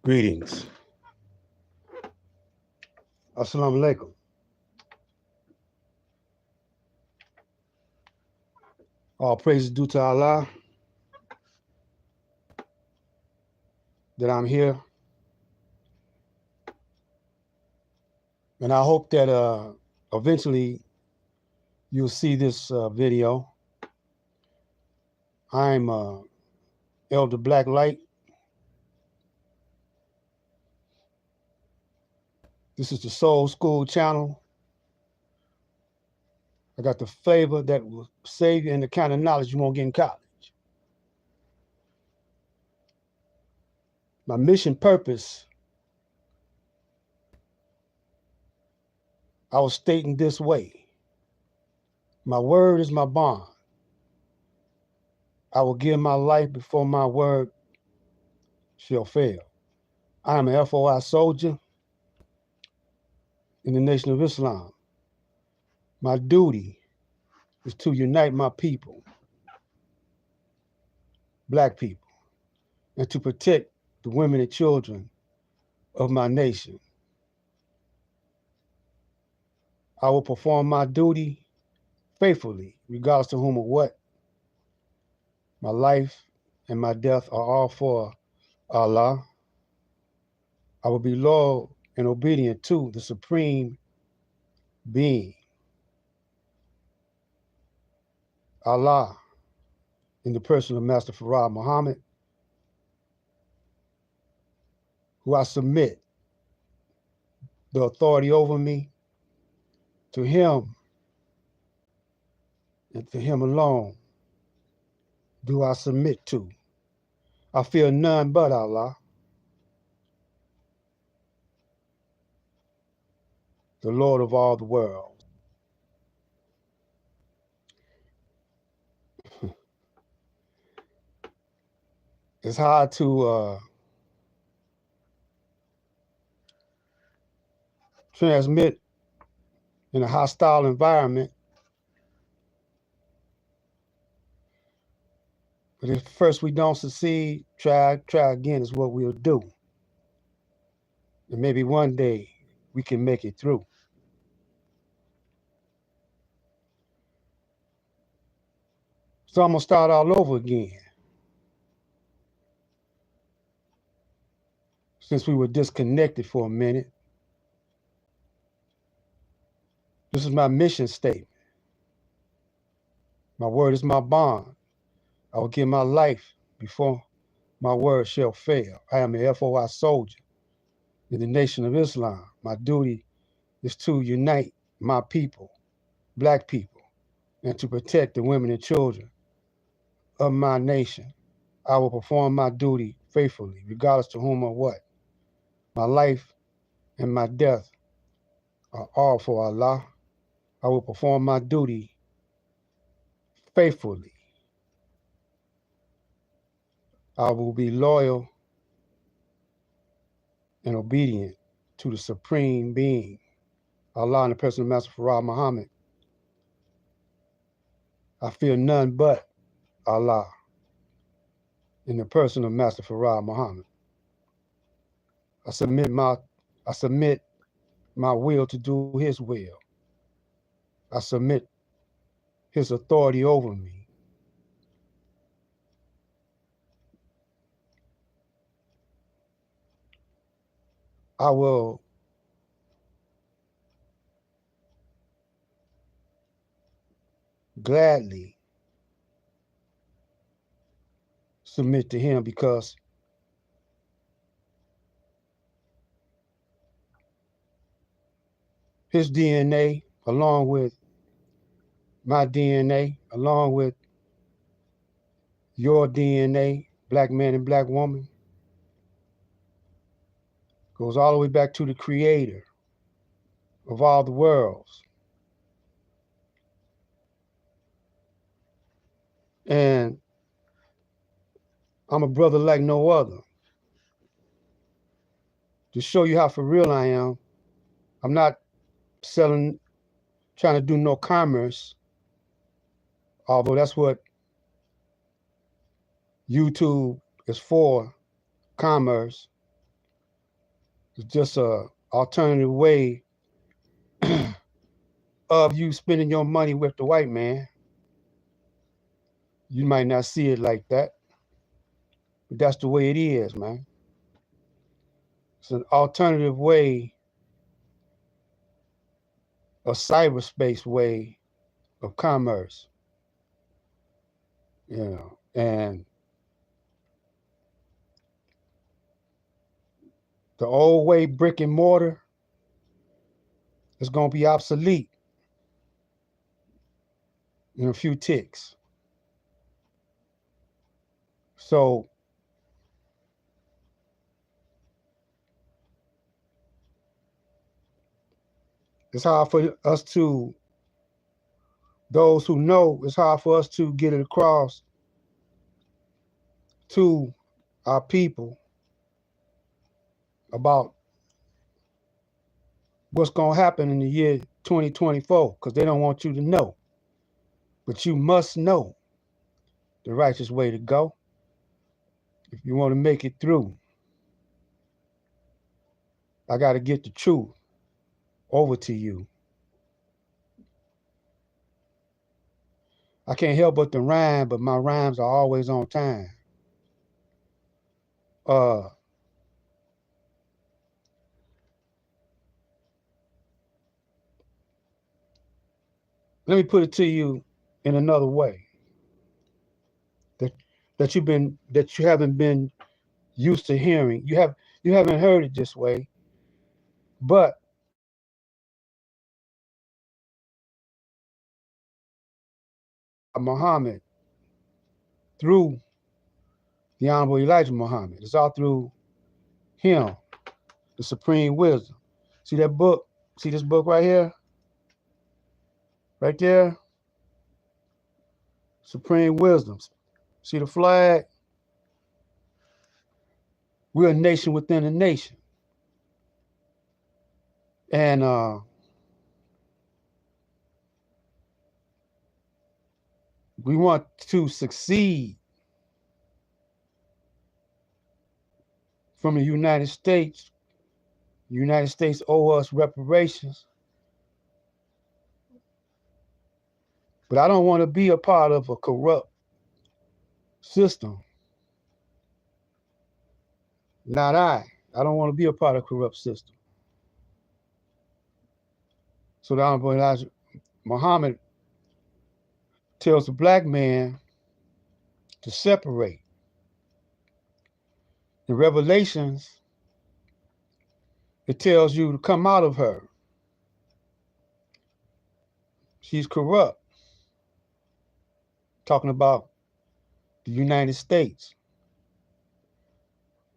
Greetings. Assalamu alaikum. All praise is due to Allah that I'm here. And I hope that eventually you'll see this video. I'm Elder Blacklight. This is the Soul School channel. I got the flavor that will save you and the kind of knowledge you won't get in college. My mission purpose, I was stating this way. My word is my bond. I will give my life before my word shall fail. I am an FOI soldier in the Nation of Islam. My duty is to unite my people, Black people. and to protect the women and children of my nation. I will perform my duty faithfully, regardless to whom or what. My life and my death are all for Allah. I will be loyal and obedient to the Supreme Being, Allah, in the person of Master Farad Muhammad, who I submit the authority over me to him, and to him alone do I submit to. I fear none but Allah, the Lord of all the world. It's hard to transmit in a hostile environment, but if first we don't succeed, try again is what we'll do. And maybe one day we can make it through. So I'm gonna start all over again. Since we were disconnected for a minute, this is my mission statement. My word is my bond. I will give my life before my word shall fail. I am a FOI soldier in the Nation of Islam. My duty is to unite my people, Black people, and to protect the women and children of my nation. I will perform my duty faithfully, regardless to whom or what. My life and my death are all for Allah. I will perform my duty faithfully. I will be loyal and obedient to the Supreme Being, Allah, and the person of Master Farad Muhammad. I fear none but Allah, in the person of Master Farad Muhammad. I submit my will to do his will. I submit his authority over me. I will gladly submit to him because his DNA, along with my DNA, along with your DNA, Black man and Black woman, goes all the way back to the creator of all the worlds. And I'm a brother like no other. To show you how for real I am, I'm not trying to do no commerce, although that's what YouTube is for, commerce. It's just a alternative way of you spending your money with the white man. You might not see it like that, but that's the way it is, man. It's an alternative way, a cyberspace way of commerce. And the old way, brick and mortar, is going to be obsolete in a few ticks. So it's hard for us to, those who know, it's hard for us to get it across to our people about what's going to happen in the year 2024, because they don't want you to know. But you must know the righteous way to go. If you want to make it through, I got to get the truth over to you. I can't help but to rhyme, but my rhymes are always on time. Uh, Let me put it to you in another way that that you haven't been used to hearing. You haven't heard it this way, but Muhammad through the Honorable Elijah Muhammad. It's all through him, the supreme wisdom. See that book? See this book right here? Right there? Supreme wisdoms. See the flag? We're a nation within a nation. And we want to succeed from the United States. The United States owe us reparations. But I don't want to be a part of a corrupt system. Not I. I don't want to be a part of a corrupt system. So the Honorable Elijah Muhammad tells the black man to separate. In Revelations, it tells you to come out of her. She's corrupt. Talking about the United States.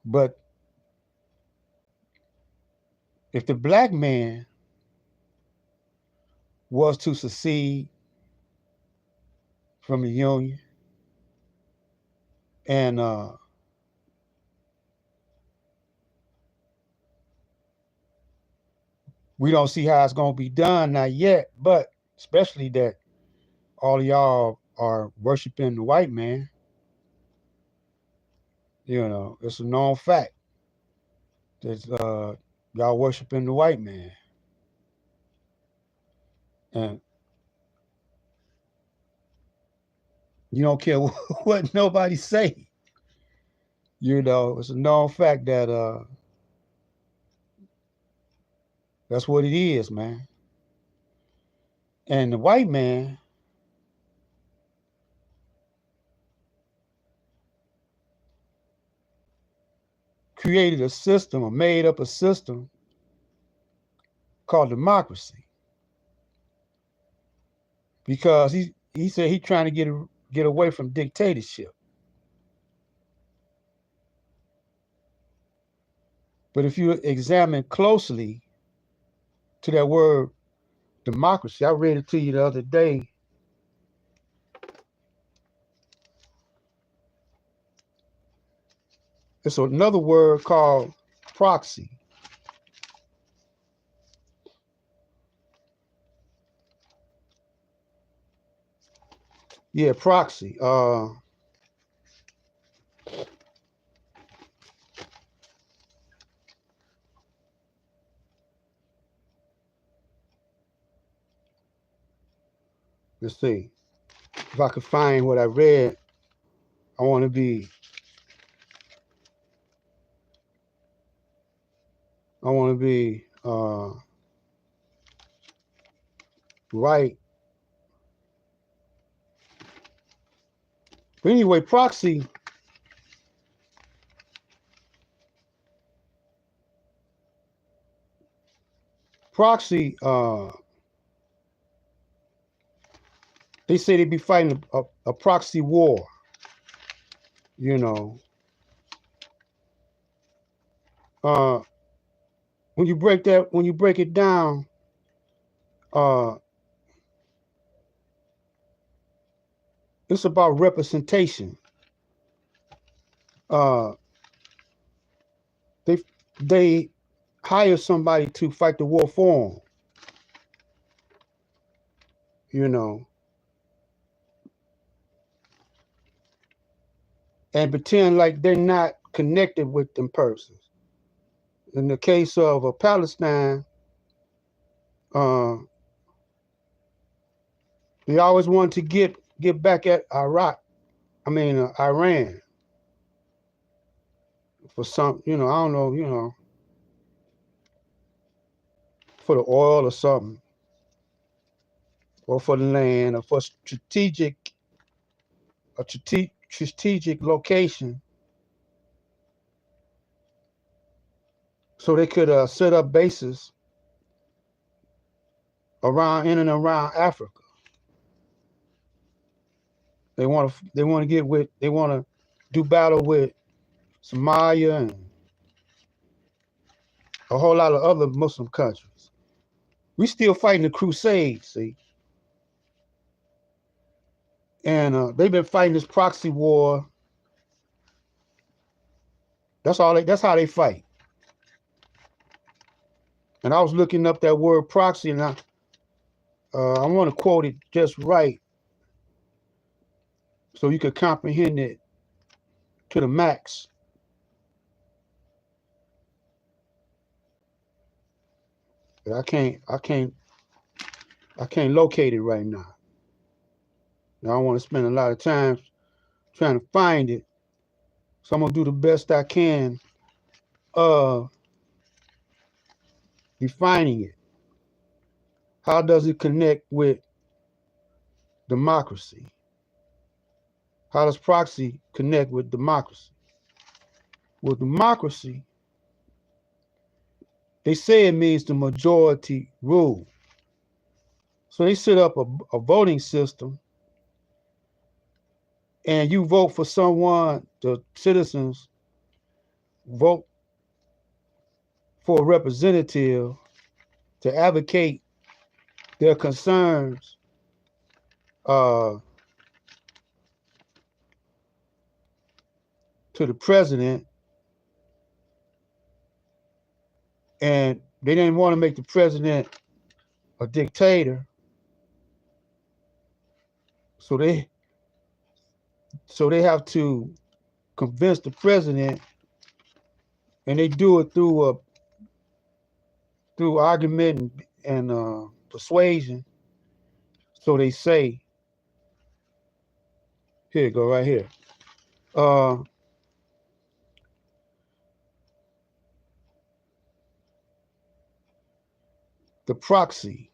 But if the black man was to secede from the Union and we don't see how it's going to be done, not yet, but especially that all of y'all are worshiping the white man. You know, it's a known fact that y'all worshiping the white man. And you don't care what nobody say. You know, it's a known fact that that's what it is, man. And the white man created a system or made up a system called democracy because he said he's trying to get away from dictatorship. But if you examine closely to that word democracy, I read it to you the other day. It's another word called proxy. Yeah, proxy. Let's see. If I could find what I read, I want to be right. But anyway, proxy, they say they be fighting a proxy war, you know. Uh, when you break it down, uh, it's about representation. Uh, they they hire somebody to fight the war for them, you know. and pretend like they're not connected with them persons. In the case of Palestine, uh, they always want to get back at Iran for some, I don't know, for the oil or something, or for the land, or for strategic location, so they could set up bases around in and around Africa. They want to do battle with Somalia and a whole lot of other Muslim countries. We still fighting the Crusades, see, and they've been fighting this proxy war. That's how they fight. And I was looking up that word proxy, and I want to quote it just right so you could comprehend it to the max. But I can't locate it right now. I don't want to spend a lot of time trying to find it, so I'm gonna do the best I can defining it. How does it connect with democracy? How does proxy connect with democracy? Well, democracy, they say it means the majority rule. So they set up a voting system, and you vote for someone, the citizens vote for a representative to advocate their concerns to the president, and they didn't want to make the president a dictator, so they have to convince the president, and they do it through argument and persuasion. So they say, here you go, right here. The proxy,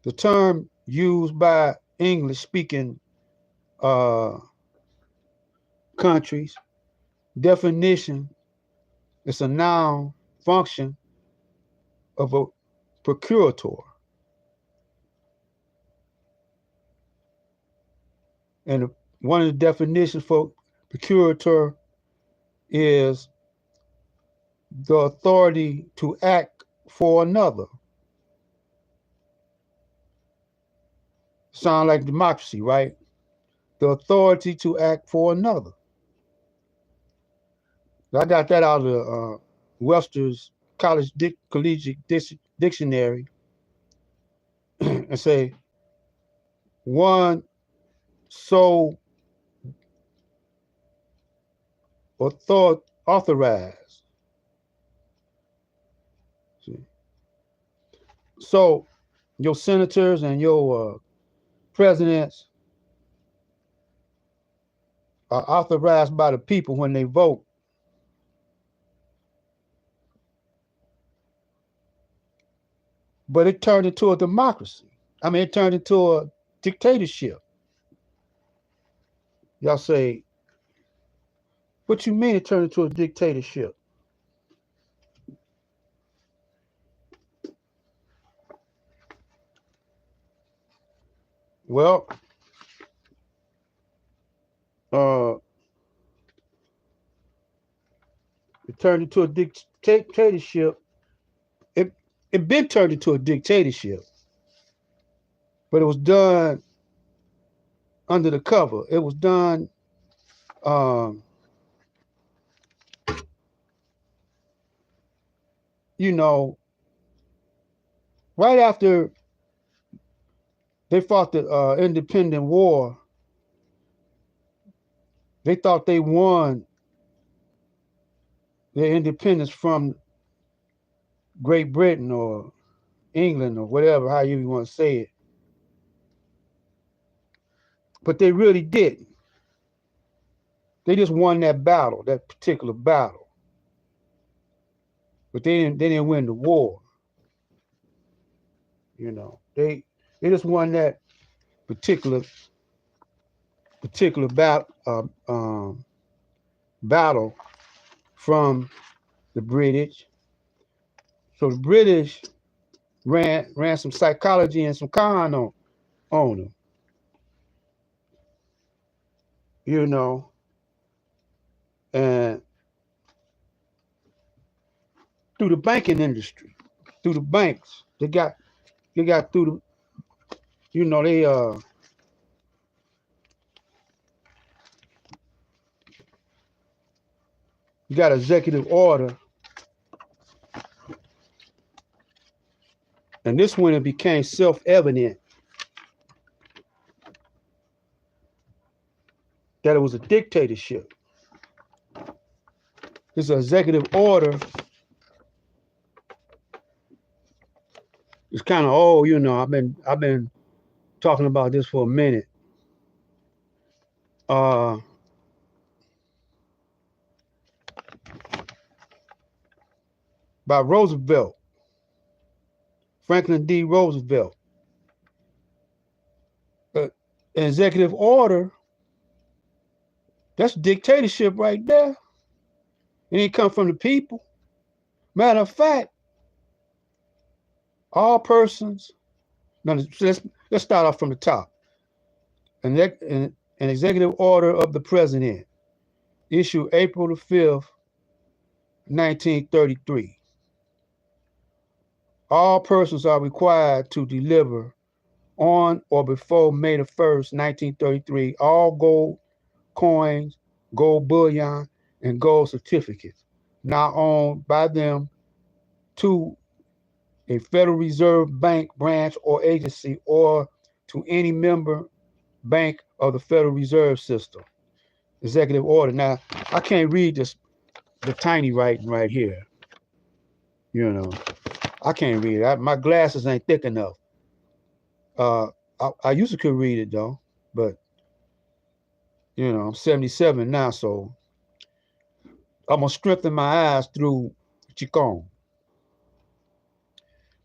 the term used by English-speaking countries. Definition: it's a noun function of a procurator. And one of the definitions for procurator is the authority to act for another. Sound like democracy, right? The authority to act for another. I got that out of Webster's Collegiate Dictionary and say one so authorized. So your senators and your presidents are authorized by the people when they vote. But it turned into a democracy. I mean, it turned into a dictatorship. Y'all say, what you mean it turned into a dictatorship? Well, it turned into a dictatorship. It been turned into a dictatorship, but it was done under the cover. It was done right after they fought the independent war They thought they won their independence from Great Britain or England or whatever, how you want to say it. But they really didn't. They just won that battle, that particular battle. But they didn't win the war. You know, they just won that particular battle from the British. So the British ran some psychology and some con on them. You know, and through the banking industry, through the banks, they got through the, you know, they you got executive order, and this when it became self-evident that it was a dictatorship. This executive order is kind of old, you know. I've been talking about this for a minute. By Roosevelt, Franklin D. Roosevelt. An executive order, that's dictatorship right there. It ain't come from the people. Matter of fact, all persons. Now let's start off from the top. An executive order of the president, issued April the 5th, 1933. All persons are required to deliver on or before May the 1st, 1933, all gold coins, gold bullion, and gold certificates now owned by them to a Federal Reserve Bank branch or agency or to any member bank of the Federal Reserve System. Executive order. Now, I can't read the tiny writing right here. You know, I can't read it. My glasses ain't thick enough. I used to could read it though, but you know, I'm 77 now, so I'm gonna strengthen my eyes through Qigong.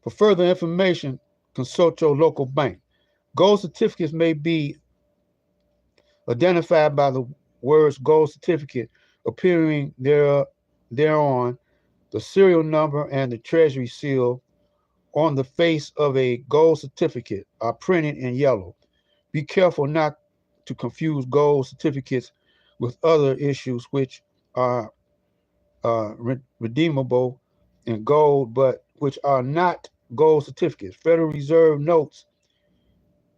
For further information, consult your local bank. Gold certificates may be identified by the words gold certificate appearing thereon, the serial number and the treasury seal on the face of a gold certificate are printed in yellow. Be careful not to confuse gold certificates with other issues which are redeemable in gold, but which are not gold certificates. Federal Reserve notes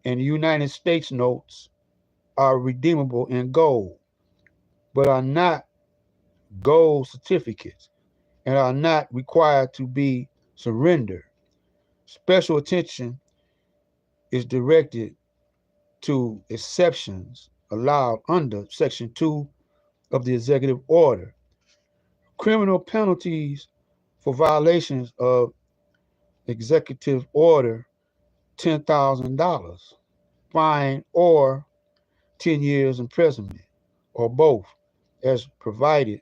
and United States notes are redeemable in gold, but are not gold certificates and are not required to be surrendered. Special attention is directed to exceptions allowed under Section 2 of the Executive Order. Criminal penalties for violations of Executive Order, $10,000, fine, or 10 years imprisonment, or both, as provided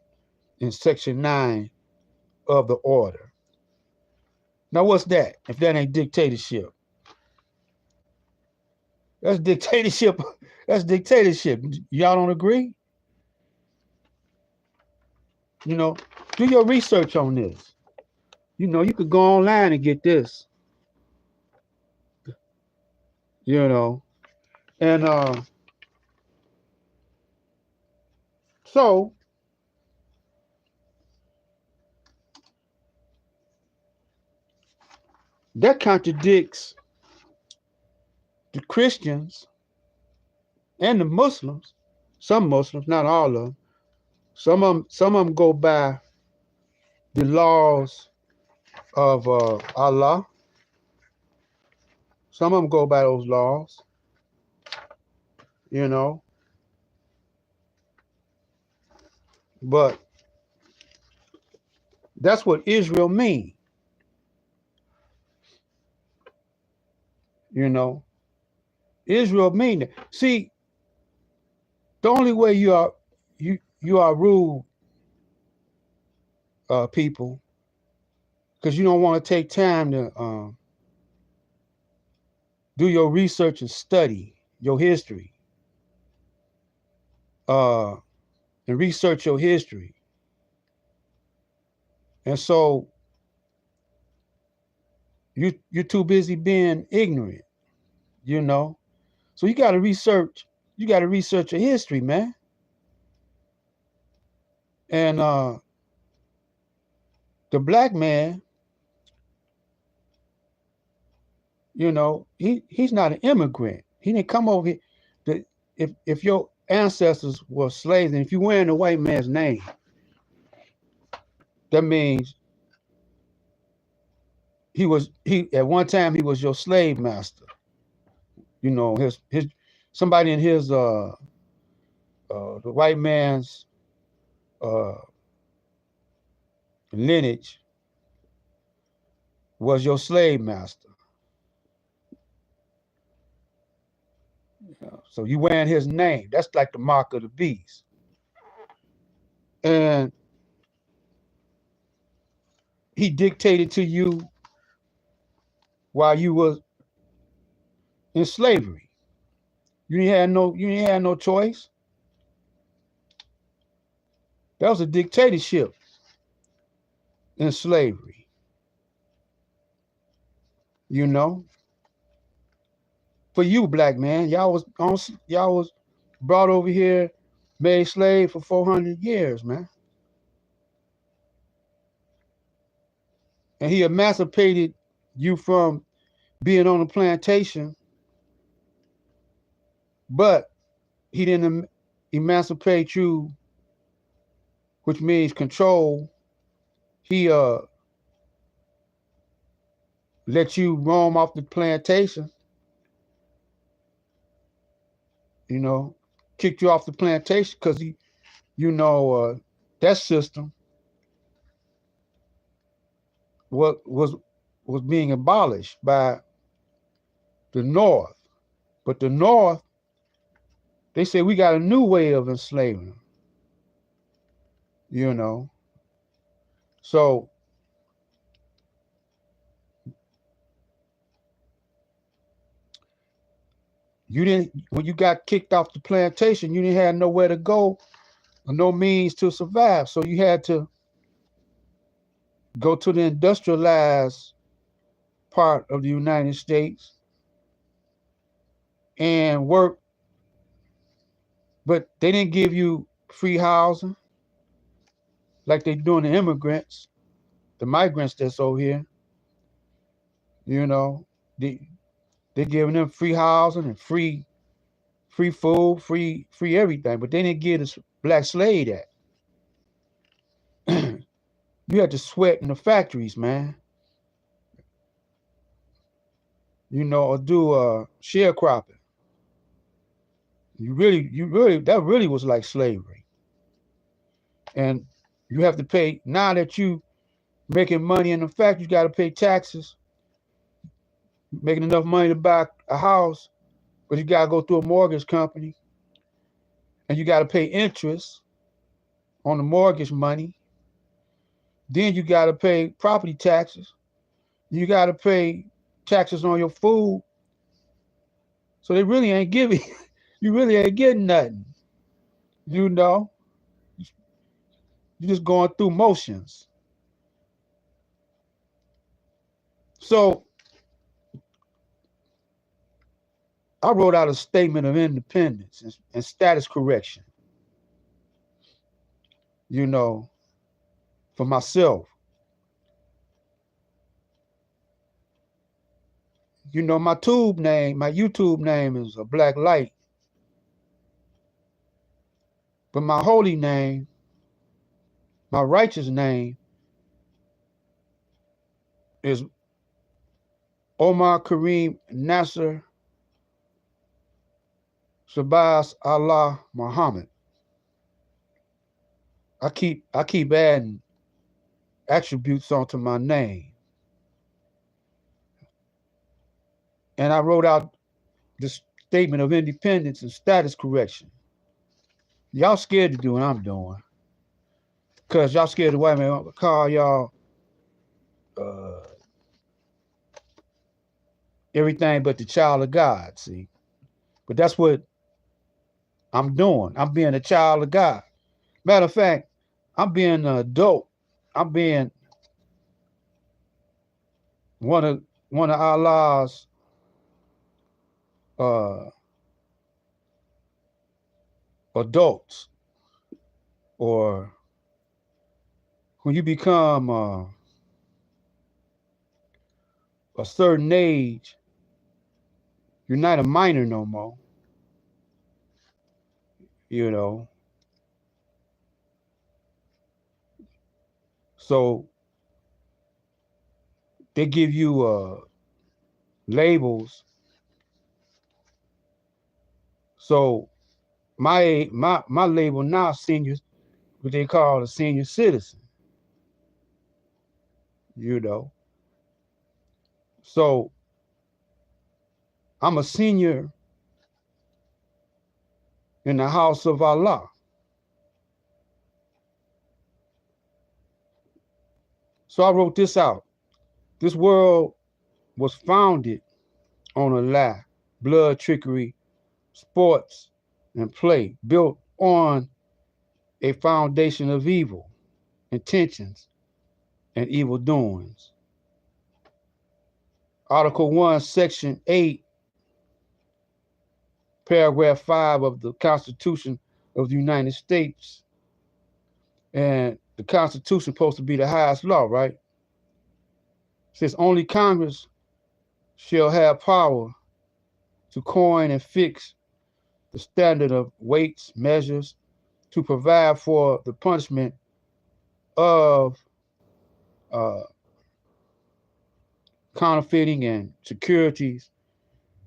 in Section 9 of the order. Now, what's that? If that ain't dictatorship, that's dictatorship. That's dictatorship. Y'all don't agree? You know, do your research on this. You know, you could go online and get this. You know, and so that contradicts the Christians and the Muslims. Some Muslims, not all of them. Some of them go by the laws of Allah. Some of them go by those laws. You know, But that's what Israel means. You know, Israel mean it. See, the only way you are rude, people, because you don't want to take time to do your research and study your history, uh, and research your history. And so you're too busy being ignorant, you know. So you got to research. You got to research your history, man. And the black man, you know, he's not an immigrant. He didn't come over here. The, if your ancestors were slaves, and if you wearing the white man's name, that means he at one time he was your slave master. You know, his somebody in his the white man's uh lineage was your slave master. So you wearing his name. That's like the mark of the beast. And he dictated to you while you was in slavery. You didn't have no choice. That was a dictatorship in slavery, you know. For you, black man, y'all was brought over here, made slave for 400 years, man. And he emancipated you from being on a plantation, but he didn't emancipate you, which means control. He let you roam off the plantation, you know, kicked you off the plantation because you know, that system was was was being abolished by the North. But the North, they say we got a new way of enslaving them, you know. So you didn't when you got kicked off the plantation, you didn't have nowhere to go or no means to survive. So you had to go to the industrialized part of the United States and work, but they didn't give you free housing like they doing the immigrants, the migrants that's over here, you know. They giving them free housing and free food, free everything, but they didn't give the black slave that. You had to sweat in the factories, man. You know, or do sharecropping. That really was like slavery. And you have to pay now that you making money in the factory, you got to pay taxes. Making enough money to buy a house, but you got to go through a mortgage company, and you got to pay interest on the mortgage money. Then you got to pay property taxes. You got to pay taxes on your food. So they really ain't giving. You really ain't getting nothing. You know, you're just going through motions. So I wrote out a statement of independence and status correction. You know, for myself. You know, my YouTube name is a Black Light, but my holy name, my righteous name is Omar Kareem Nasser Shabazz Allah Muhammad. I keep adding attributes onto my name. And I wrote out the statement of independence and status correction. Y'all scared to do what I'm doing. Cause y'all scared the white man call y'all uh, everything but the child of God, see. But that's what I'm doing. I'm being a child of God. Matter of fact, I'm being an adult. I'm being one of one of Allah's uh, adults. Or when you become a certain age, you're not a minor no more. You know, so they give you labels. So my label now, senior, what they call a senior citizen. You know, so I'm a senior in the house of Allah. So I wrote this out. This world was founded on a lie, blood, trickery, sports, and play, built on a foundation of evil intentions and evil doings. Article 1, Section 8, Paragraph 5 of the Constitution of the United States. And the Constitution is supposed to be the highest law, right? It says only Congress shall have power to coin and fix the standard of weights, measures, to provide for the punishment of uh, counterfeiting and securities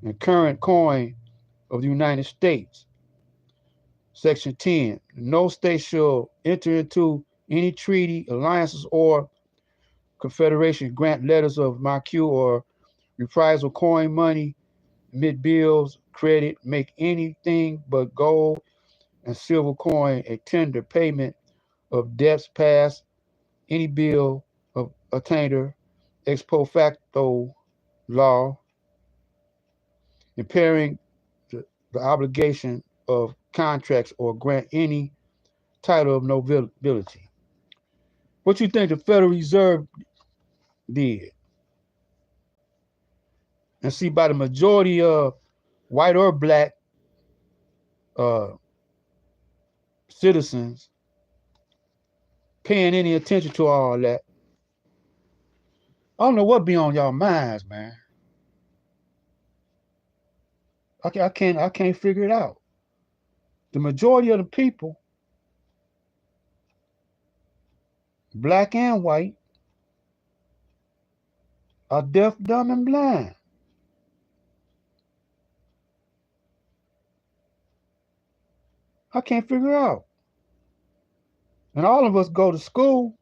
and current coin of the United States. Section 10. No state shall enter into any treaty, alliances, or confederation, grant letters of marque or reprisal, coin money, emit bills, credit, make anything but gold and silver coin a tender payment of debts past, any bill of attainder, ex post facto law, impairing the obligation of contracts or grant any title of nobility. What you think the Federal Reserve did? And see, by the majority of white or black uh, citizens paying any attention to all that, I don't know what be on y'all minds, man. I can't figure it out. The majority of the people, black and white, are deaf, dumb, and blind. I can't figure it out. And all of us go to school,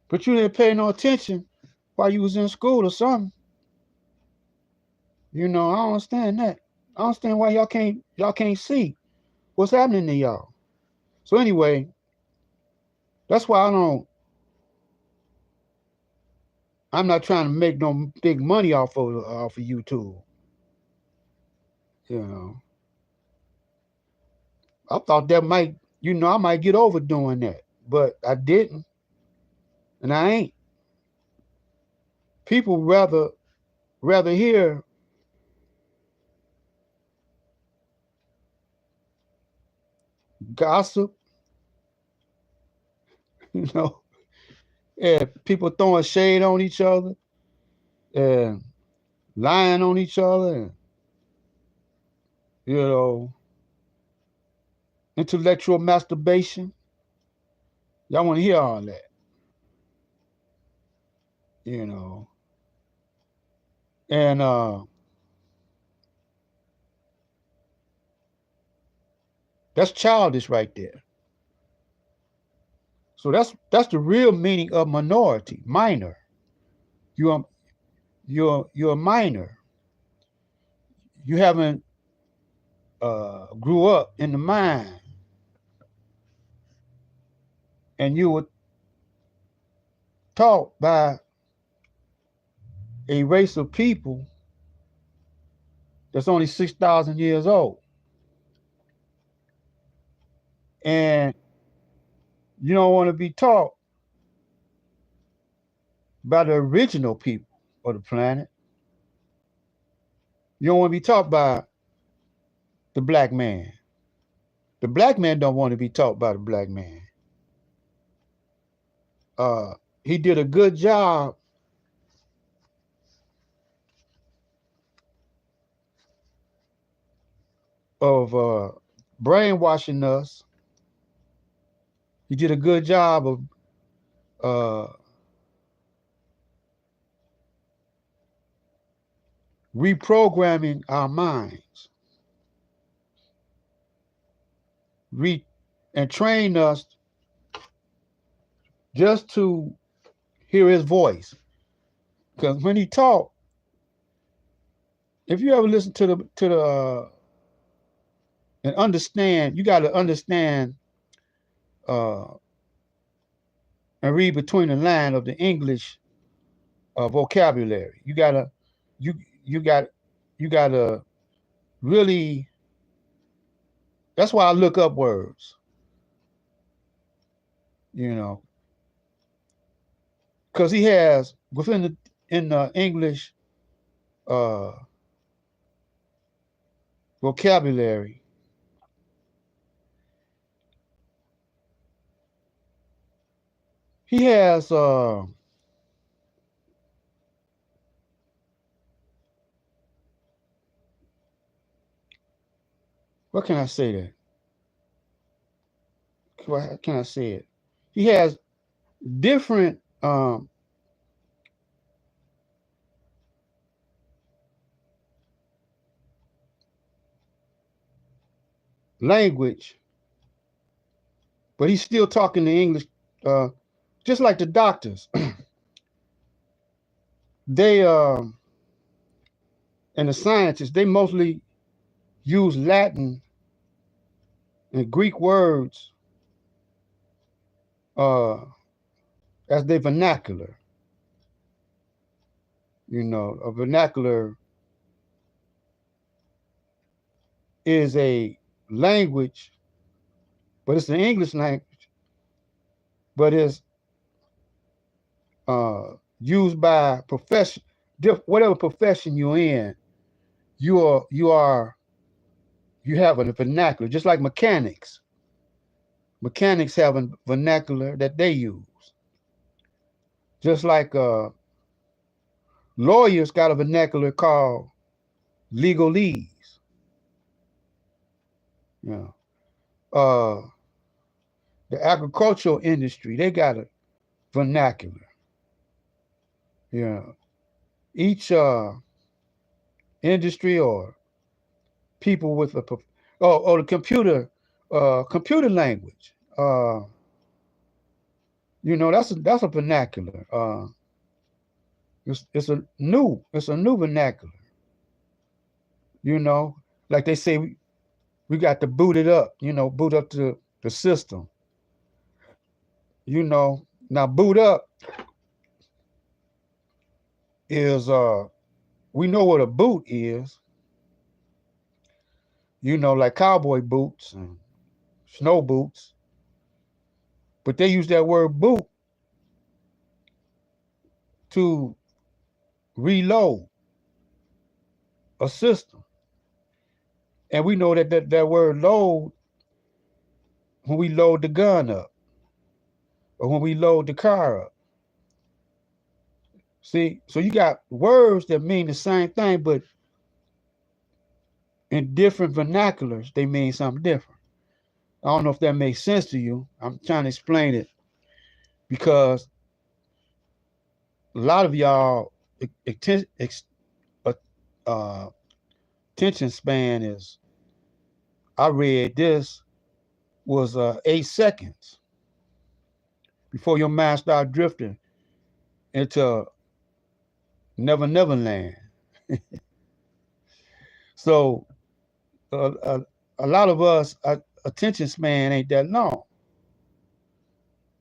but you didn't pay no attention while you was in school or something. You know, I don't understand that. I don't understand why y'all can't see what's happening to y'all. So anyway, that's why I'm not trying to make no big money off of YouTube. You know, I thought that might, I might get over doing that, but I didn't, and I ain't. People rather hear gossip, you know, and people throwing shade on each other and lying on each other, and you know, intellectual masturbation. Y'all want to hear all that, you know, and That's childish right there. So that's the real meaning of minority, minor. You're you're a minor. You haven't grew up in the mind, and you were taught by a race of people that's only 6,000 years old, and you don't want to be taught by the original people of the planet. You don't want to be taught by the black man. The black man don't want to be taught by the black man. Uh, he did a good job of brainwashing us. He did a good job of uh, reprogramming our minds, re- and train us just to hear his voice. Because when he talked, if you ever listen to the and understand, you got to understand uh, and read between the line of the English vocabulary. You you got you got to really. That's why I look up words. You know, because he has within the English uh, vocabulary, he has what can I say that? What can I say it? He has different language, but he's still talking the English, uh, just like the doctors. They and the scientists, they mostly use Latin and Greek words uh, as their vernacular. You know, a vernacular is a language, but it's an English language, but it's used by profession, whatever profession you're in. You are you have a vernacular, just like mechanics. Mechanics have a vernacular that they use, just like lawyers got a vernacular called legalese. You know, uh, the agricultural industry, they got a vernacular. You know, each industry or people with a the computer language. You know, that's a vernacular. It's a new vernacular. You know, like they say, we got to boot it up. You know, boot up the system. You know, now boot up is we know what a boot is. You know, like cowboy boots and snow boots, but they use that word boot to reload a system. And we know that word load when we load the gun up or when we load the car up. See, so you got words that mean the same thing, but in different vernaculars, they mean something different. I don't know if that makes sense to you. I'm trying to explain it because a lot of y'all uh, uh, attention span is, I read this, was 8 seconds before your mind started drifting into Never Land. So a lot of us, attention span ain't that long.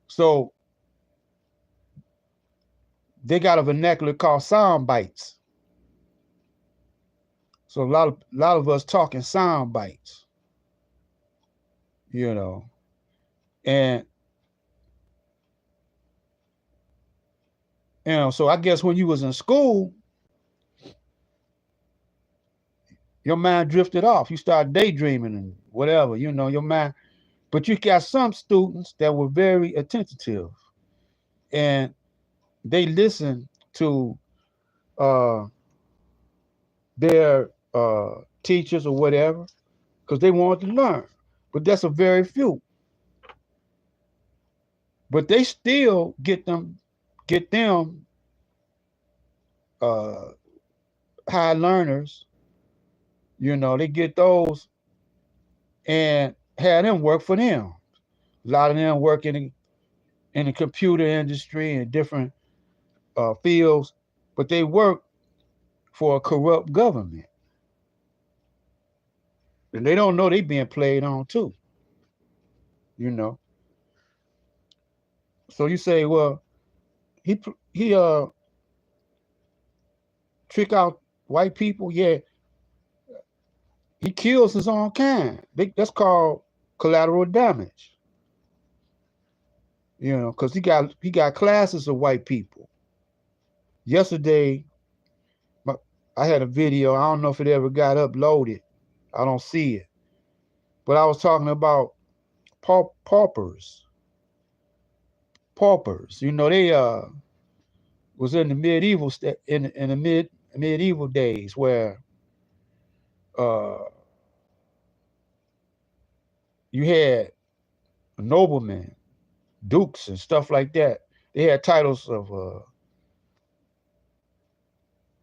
So they got a vernacular called sound bites. So a lot of us talking sound bites, you know. And so I guess when you was in school, your mind drifted off. You started daydreaming and whatever, your mind. But you got some students that were very attentive, and they listened to uh, their teachers or whatever because they wanted to learn. But that's a very few. But they still get them uh, high learners. They get those and have them work for them. A lot of them work in the computer industry and different fields, but they work for a corrupt government. And they don't know they being played on too, you know. So you say, well, he trick out white people. Yeah, he kills his own kind. That's called collateral damage. Because he got classes of white people. Yesterday, I had a video. I don't know if it ever got uploaded. I don't see it. But I was talking about paupers. Paupers. They was in the in the medieval days where uh, you had noblemen, dukes, and stuff like that. They had titles of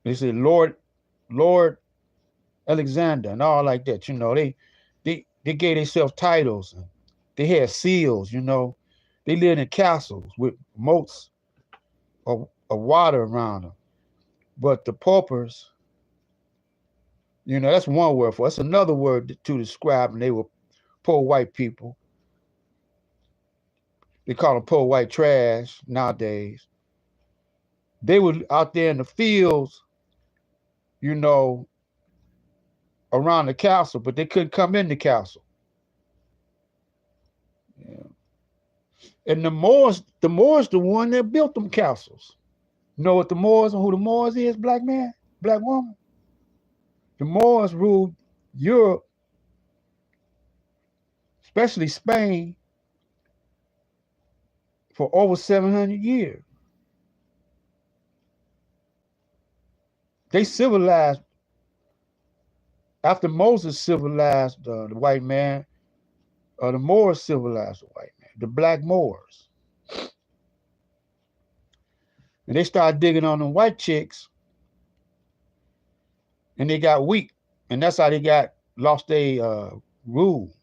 they said Lord Alexander and all like that. They gave themselves titles. And they had seals. They lived in castles with moats of water around them. But the paupers, that's one word for it. That's another word to describe them. They were poor white people. They call them poor white trash nowadays. They were out there in the fields, around the castle, but they couldn't come in the castle. Yeah. And the Moors the one that built them castles. You know what who the Moors is, black man, black woman? The Moors ruled Europe, especially Spain, for over 700 years. They civilized, after Moses civilized the white man, the Moors civilized the white man, the black Moors. And they started digging on them white chicks, and they got weak. And that's how they lost their rule.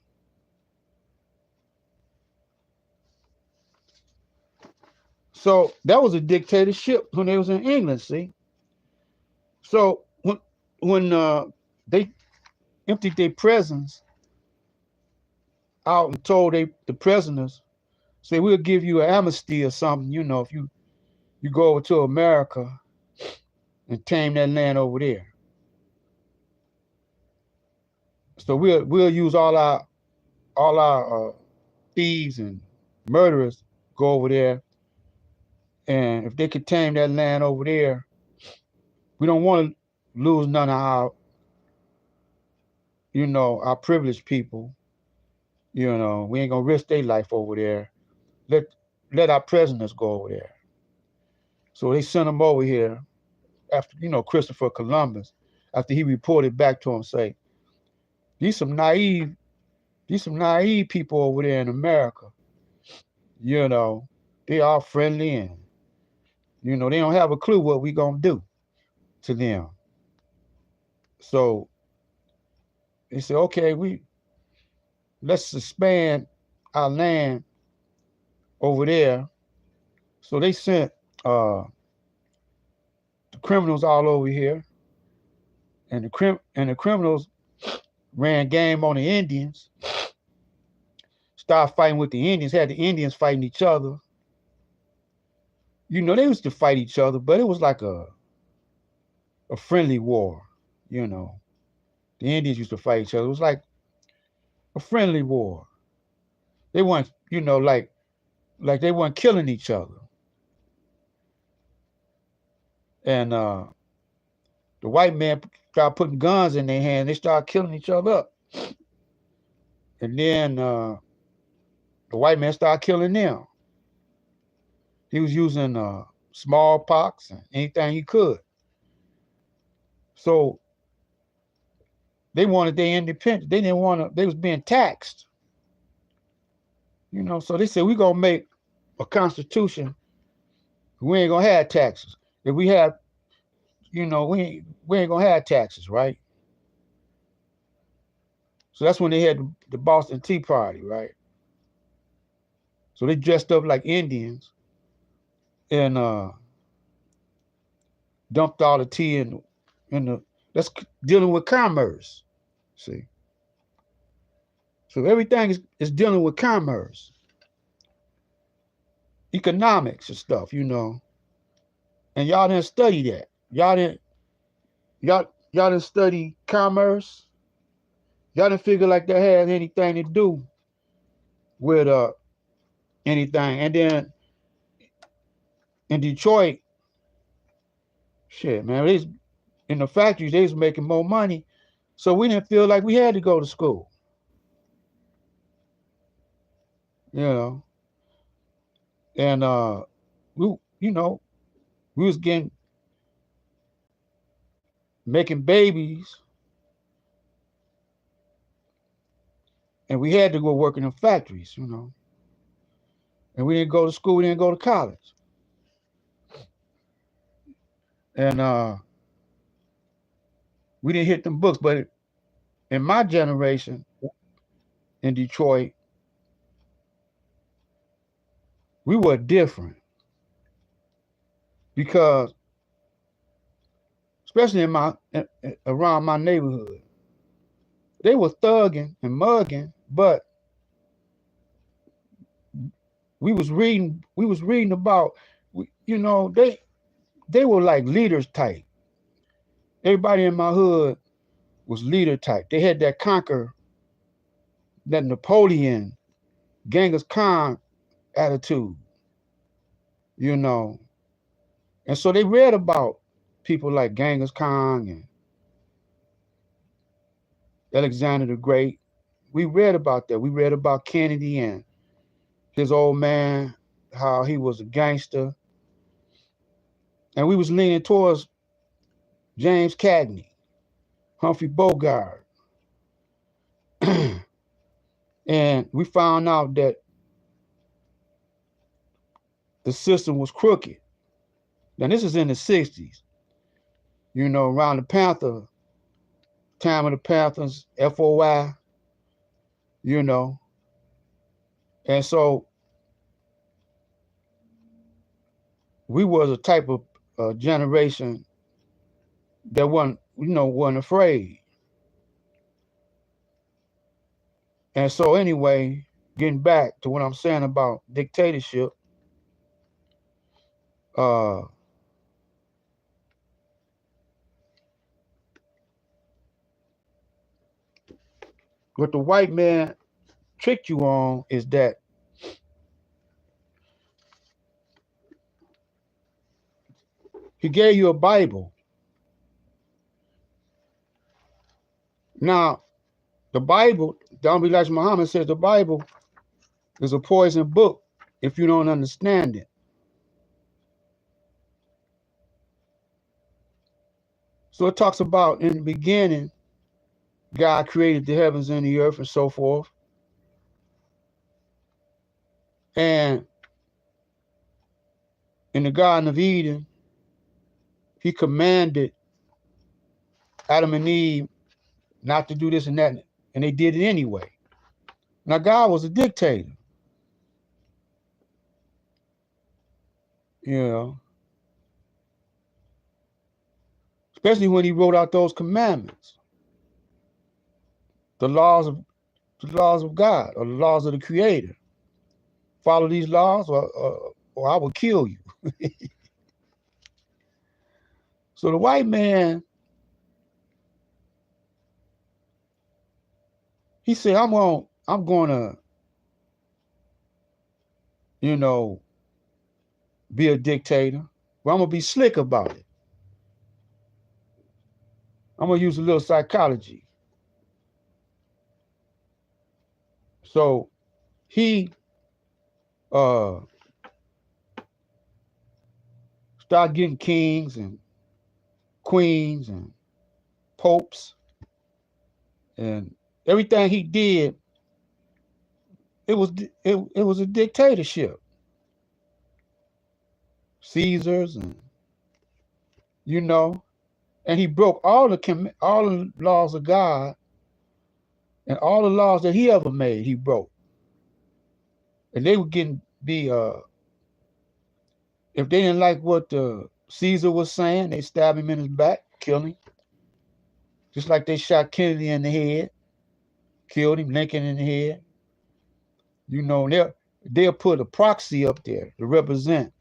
So that was a dictatorship when they was in England, see? So when they emptied their prisons out and told the prisoners, say, we'll give you an amnesty or something, if you go over to America and tame that land over there. So we'll use all our thieves and murderers go over there, and if they could tame that land over there, we don't want to lose none of our privileged people. We ain't gonna risk their life over there. Let our prisoners go over there. So they sent them over here after, Christopher Columbus, after he reported back to him, say, these some naive people over there in America. They all friendly and, they don't have a clue what we gonna do to them. So they said, okay, let's suspend our land over there. So they sent the criminals all over here, and the criminals ran game on the Indians, started fighting with the Indians, had the Indians fighting each other. You know, they used to fight each other, but it was like a friendly war, you know. The Indians used to fight each other. It was like a friendly war. They weren't, you know, like they weren't killing each other. And the white man started putting guns in their hands. They started killing each other up. And then the white man started killing them. He was using smallpox and anything he could. So they wanted their independence. They didn't want to, they was being taxed. You know, so they said, we're going to make a constitution. We ain't going to have taxes. If we have, you know, we ain't going to have taxes, right? So that's when they had the Boston Tea Party, right? So they dressed up like Indians and dumped all the tea in the, that's dealing with commerce, see? So everything is dealing with commerce, economics and stuff, you know. And y'all didn't study that. Y'all didn't study commerce. Y'all didn't figure like that had anything to do with anything. And then in Detroit, shit, man, in the factories, they was making more money. So we didn't feel like we had to go to school. You know. And we, you know, we was making babies, and we had to go work in the factories, you know. And we didn't go to school, we didn't go to college. And we didn't hit them books. But in my generation in Detroit, we were different because, especially around my neighborhood, they were thugging and mugging, but we was reading about, you know, they were like leaders type. Everybody in my hood was leader type. They had that that Napoleon, Genghis Khan attitude, you know. And so they read about people like Genghis Khan and Alexander the Great. We read about that. We read about Kennedy and his old man, how he was a gangster. And we was leaning towards James Cagney, Humphrey Bogart. And we found out that the system was crooked. Now this is in the 60s, you know, around the time of the Panthers, FOI, you know. And so we was a type of generation that wasn't afraid. And so anyway, getting back to what I'm saying about dictatorship, what the white man tricked you on is that he gave you a Bible. Now, the Bible, Don Elijah Muhammad says the Bible is a poison book if you don't understand it. So it talks about in the beginning, God created the heavens and the earth and so forth. And in the Garden of Eden, he commanded Adam and Eve not to do this and that, and they did it anyway. Now, God was a dictator. you know, especially when he wrote out those commandments, the laws of God or the laws of the Creator. Follow these laws, or I will kill you. So the white man, he said, I'm gonna, you know, be a dictator. But I'm gonna be slick about it. I'm gonna use a little psychology. So he uh started getting kings and queens and popes, and everything he did, it was a dictatorship. Caesars, and you know, and he broke all the laws of God, and all the laws that he ever made, he broke. And they were getting be if they didn't like what Caesar was saying, they stabbed him in his back, killed him. Just like they shot Kennedy in the head, killed him, Lincoln in the head. You know, they'll put a proxy up there to represent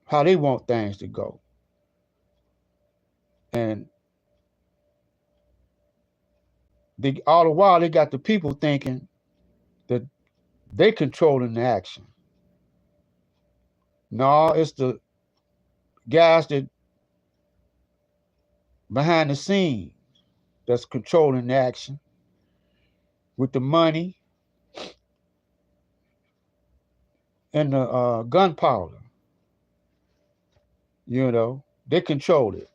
how they want things to go. And all the while they got the people thinking that they controlling the action. No, it's the guys that behind the scenes that's controlling the action with the money and the gunpowder. You know, they control it.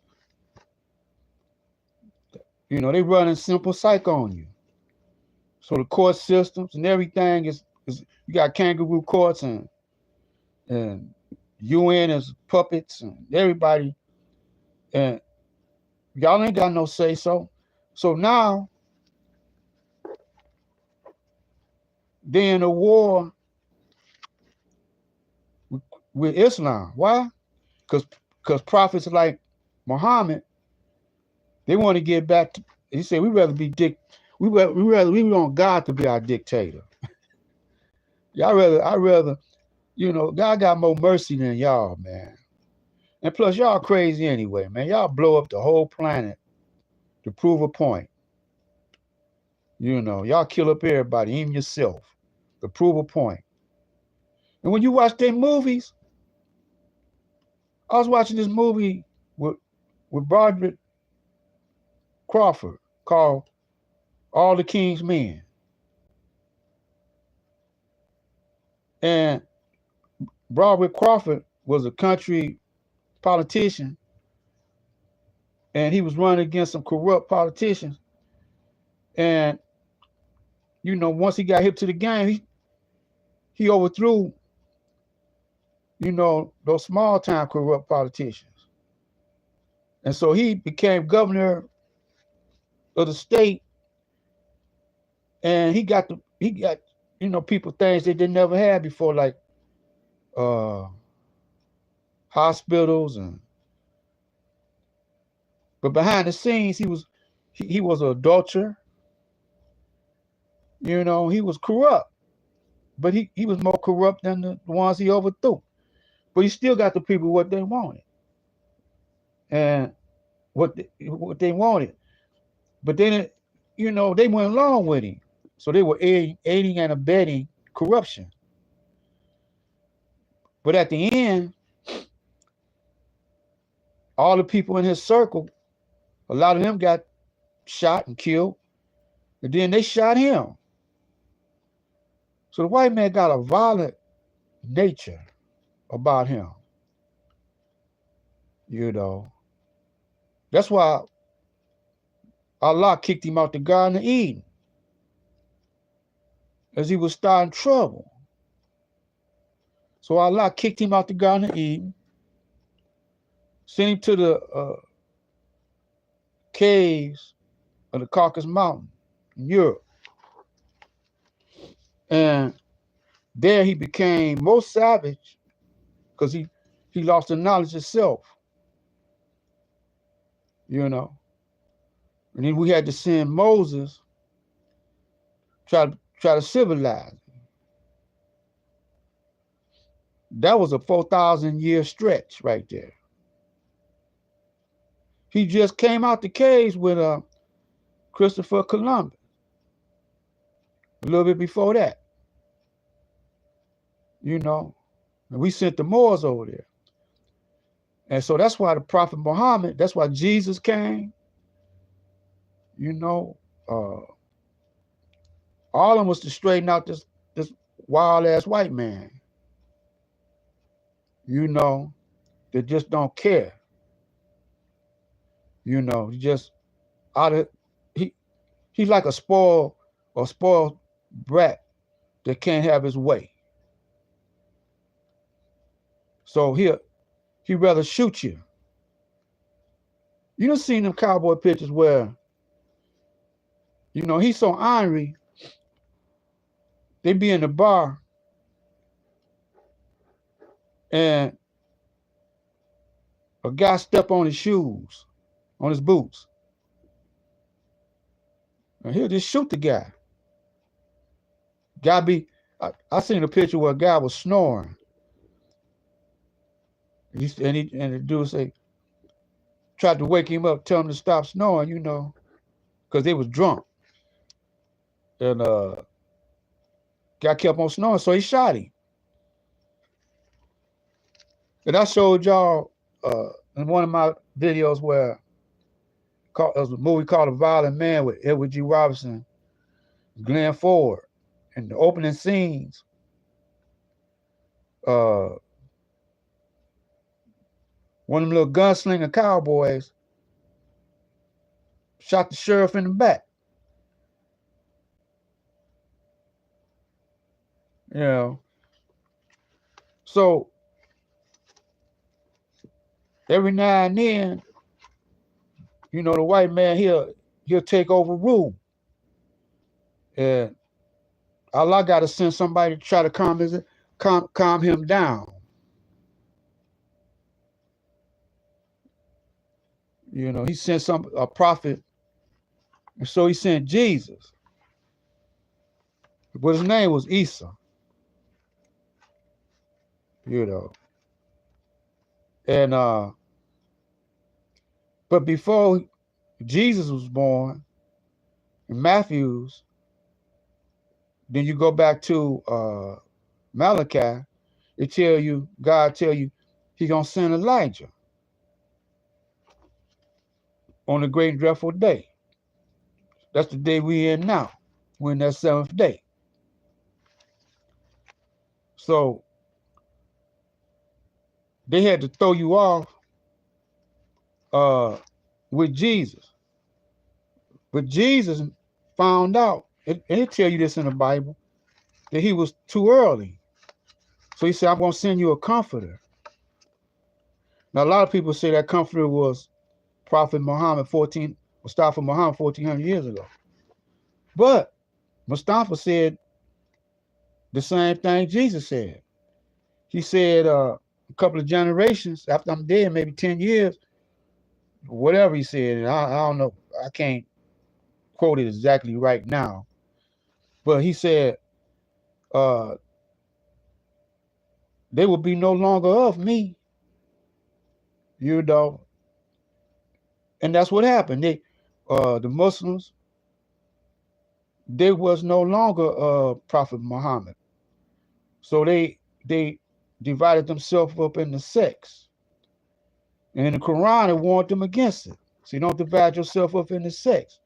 You know, they running simple psych on you. So the court systems and everything is you got kangaroo courts and UN as puppets and everybody, and y'all ain't got no say so. So now they're in a war with Islam. Why? Because prophets like Muhammad, they want to get back to. He said we rather be we want God to be our dictator. I rather, you know, God got more mercy than y'all, man. And plus, y'all crazy anyway, man. Y'all blow up the whole planet to prove a point. You know, y'all kill up everybody, even yourself, to prove a point. And when you watch their movies, I was watching this movie with Broderick Crawford called All the King's Men. And Broderick Crawford was a country politician, and he was running against some corrupt politicians. And, you know, once he got hip to the game, he overthrew, you know, those small time corrupt politicians. And so he became governor of the state, and he got, you know, people things that they never had before, like uh, hospitals, and but behind the scenes he was an adulterer. You know, he was corrupt, but he was more corrupt than the ones he overthrew. But he still got the people what they wanted, and what they wanted. But then, you know, they went along with him, so they were aiding and abetting corruption. But at the end, all the people in his circle, a lot of them got shot and killed, and then they shot him. So the white man got a violent nature about him. You know, that's why Allah kicked him out the Garden of Eden as he was starting trouble. So Allah kicked him out the Garden of Eden, sent him to the caves of the Caucasus Mountain in Europe. And There he became more savage because he lost the knowledge of self, you know. And then we had to send Moses try to civilize. That was a 4,000-year stretch right there. He just came out the caves with Christopher Columbus a little bit before that, you know. And we sent the Moors over there. And so that's why the Prophet Muhammad, that's why Jesus came, you know. All of them was to straighten out this wild-ass white man, you know, that just don't care. You know, he just out of he's like a spoiled brat that can't have his way. So he rather shoot you. You done seen them cowboy pictures where, you know, he's so ornery, they be in the bar and a guy step on his shoes, on his boots, and he'll just shoot the guy. I seen a picture where a guy was snoring. And the dude say, tried to wake him up, tell him to stop snoring, you know, because they was drunk. And guy kept on snoring, so he shot him. And I showed y'all in one of my videos where it was a movie called A Violent Man with Edward G. Robinson, Glenn Ford, and the opening scenes. One of them little gunslinger cowboys shot the sheriff in the back. You know. So every now and then, you know, the white man he'll take over rule. And Allah got to send somebody to try to calm him down. You know, he sent a prophet, and so he sent Jesus. But his name was Isa. You know. And but before Jesus was born, in Matthew's, then you go back to Malachi, God tell you he gonna send Elijah on the great and dreadful day. That's the day we in now. We're in that seventh day. So they had to throw you off with Jesus. But Jesus found out, and it tell you this in the Bible, that he was too early. So he said, I'm going to send you a comforter. Now, a lot of people say that comforter was Prophet Muhammad, Mustafa Muhammad 1,400 years ago. But Mustafa said the same thing Jesus said. He said a couple of generations after I'm dead, maybe 10 years, whatever he said, and I don't know, I can't quote it exactly right now, but he said, they will be no longer of me, you know. And that's what happened. The Muslims, they was no longer Prophet Muhammad. So they divided themselves up into sects. And in the Quran, it warned them against it. So you don't divide yourself up into sects.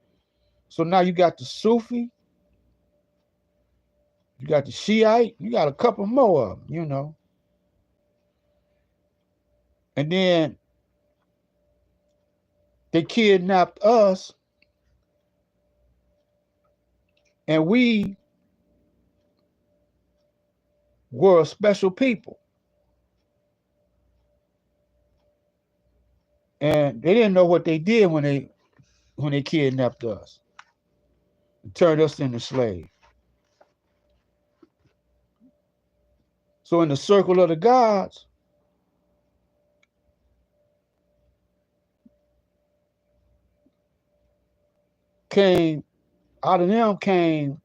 So now you got the Sufi, you got the Shiite, you got a couple more of them, you know. And then they kidnapped us, and we were a special people. And they didn't know what they did when they kidnapped us and turned us into slaves. So in the circle of the gods, came out of them came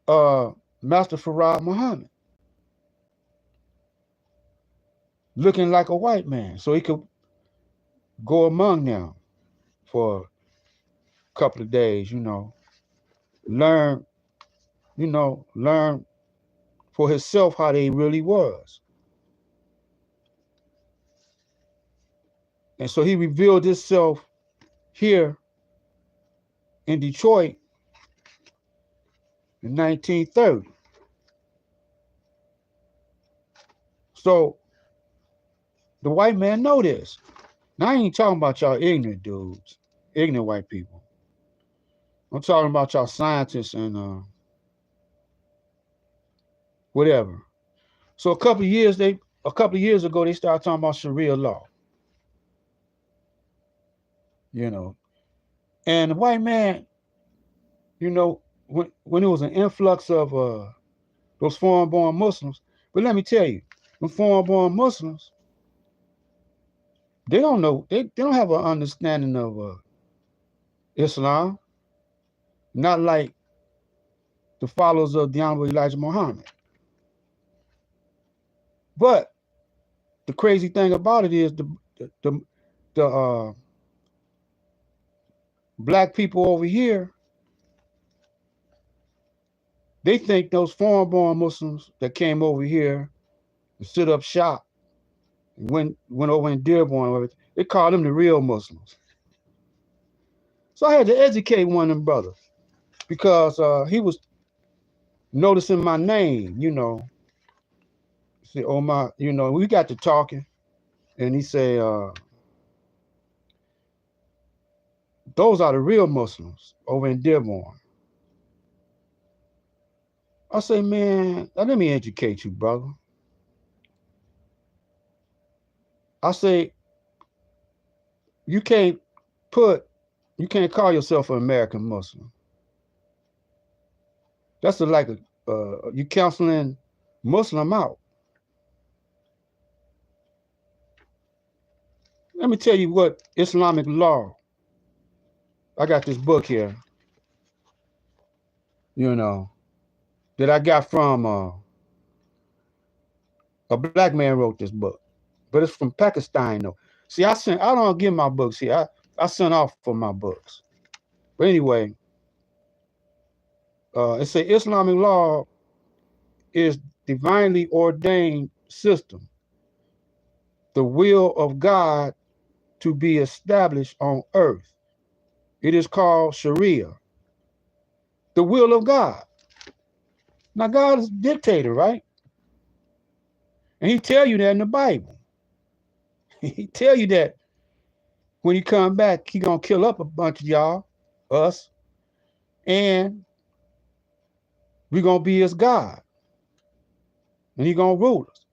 uh Master Farad Muhammad, looking like a white man, so he could go among them for a couple of days, learn, learn for himself how they really was. And so he revealed himself here in Detroit in 1930. So the white man know this. Now I ain't talking about y'all ignorant dudes, ignorant white people. I'm talking about y'all scientists and whatever. So a couple of years ago they started talking about Sharia law, you know. And the white man, when it was an influx of those foreign-born Muslims, but let me tell you, the foreign-born Muslims, they don't know, they don't have an understanding of Islam, not like the followers of the Honorable Elijah Muhammad. But the crazy thing about it is the black people over here, they think those foreign-born Muslims that came over here to sit up shop and went over in Dearborn, they call them the real Muslims. So I had to educate one of them brothers because he was noticing my name, Say, oh my, we got to talking, and he said, those are the real Muslims over in Dearborn. I say, man, let me educate you, brother. I say, you can't call yourself an American Muslim. That's like you counseling Muslim out. Let me tell you what Islamic law. I got this book here, that I got from a black man wrote this book, but it's from Pakistan though. See, I don't give my books here. I sent off for my books. But anyway, it say Islamic law is divinely ordained system, the will of God to be established on earth. It is called Sharia, the will of God. Now God is a dictator, right? And he tell you that in the Bible. He tell you that when he come back, he gonna kill up a bunch of y'all, us, and we gonna be his God. And he gonna rule us.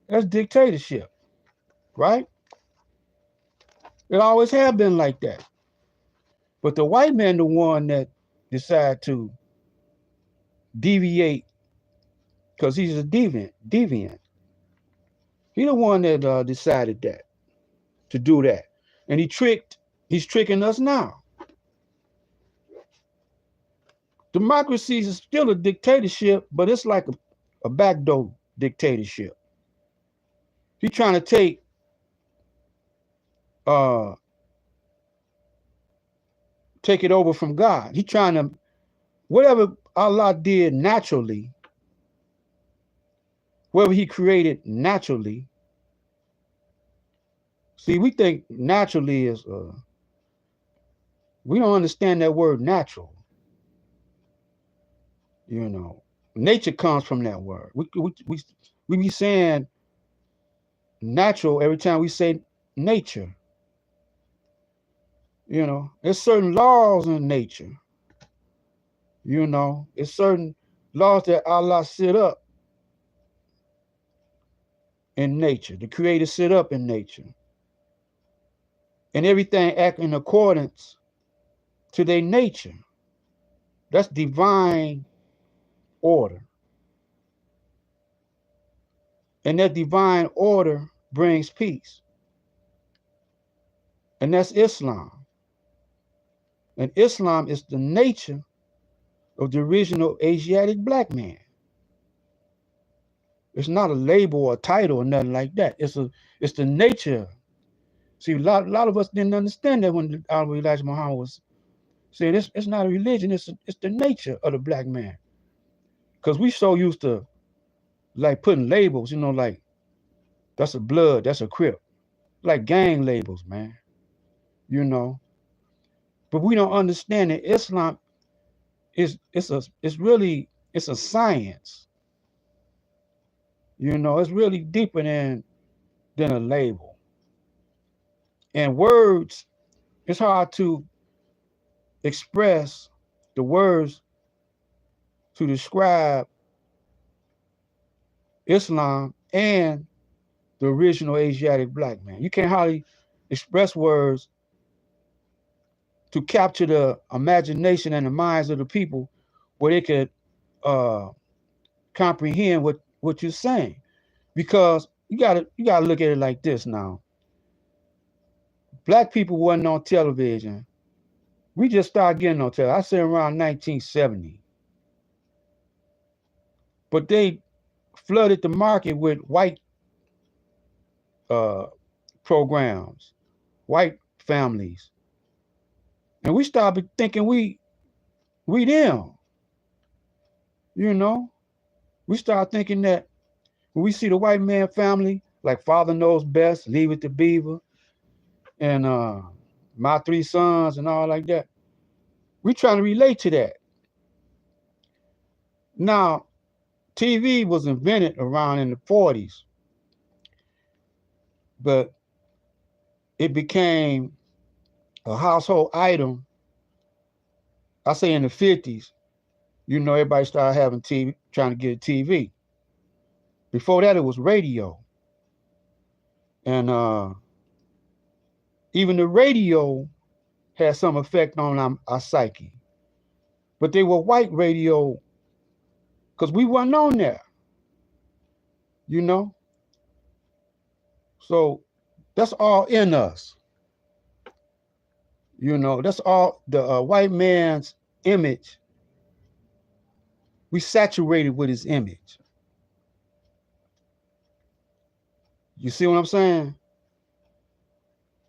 That's dictatorship, right? It always have been like that. But the white man, the one that decide to deviate, because he's a deviant. He the one that decided that, to do that. And he's tricking us now. Democracy is still a dictatorship, but it's like a backdoor dictatorship. He's trying to uh, take it over from God. He's trying to, whatever Allah did naturally, whatever he created naturally. See, we think naturally is, we don't understand that word natural. Nature comes from that word. We be saying natural every time we say nature. There's certain laws in nature. It's certain laws that Allah set up in nature. The Creator set up in nature. And everything act in accordance to their nature. That's divine order. And that divine order brings peace. And that's Islam. And Islam is the nature of the original Asiatic black man. It's not a label or a title or nothing like that. It's the nature. See, a lot of us didn't understand that when Elijah Muhammad was saying it's not a religion, it's the nature of the black man. Because we so used to like putting labels, like that's a blood, that's a crip. Like gang labels, man. You know. But we don't understand that Islam it's a science. It's really deeper than a label. And words, it's hard to express the words to describe Islam and the original Asiatic black man. You can't hardly express words to capture the imagination and the minds of the people where they could comprehend what you're saying. Because you gotta look at it like this now. Black people wasn't on television. We just started getting on television. I say around 1970. But they flooded the market with white programs, white families. And we started thinking we them. We started thinking that when we see the white man family, like Father Knows Best, Leave It to Beaver, and My Three Sons and all like that, we trying to relate to that. Now, TV was invented around in the 40s, but it became a household item, I say in the 50s. Everybody started having TV, trying to get a TV. Before that, it was radio. And even the radio had some effect on our psyche. But they were white radio because we weren't on there. So that's all in us. That's all the white man's image. We saturated with his image. You see what I'm saying?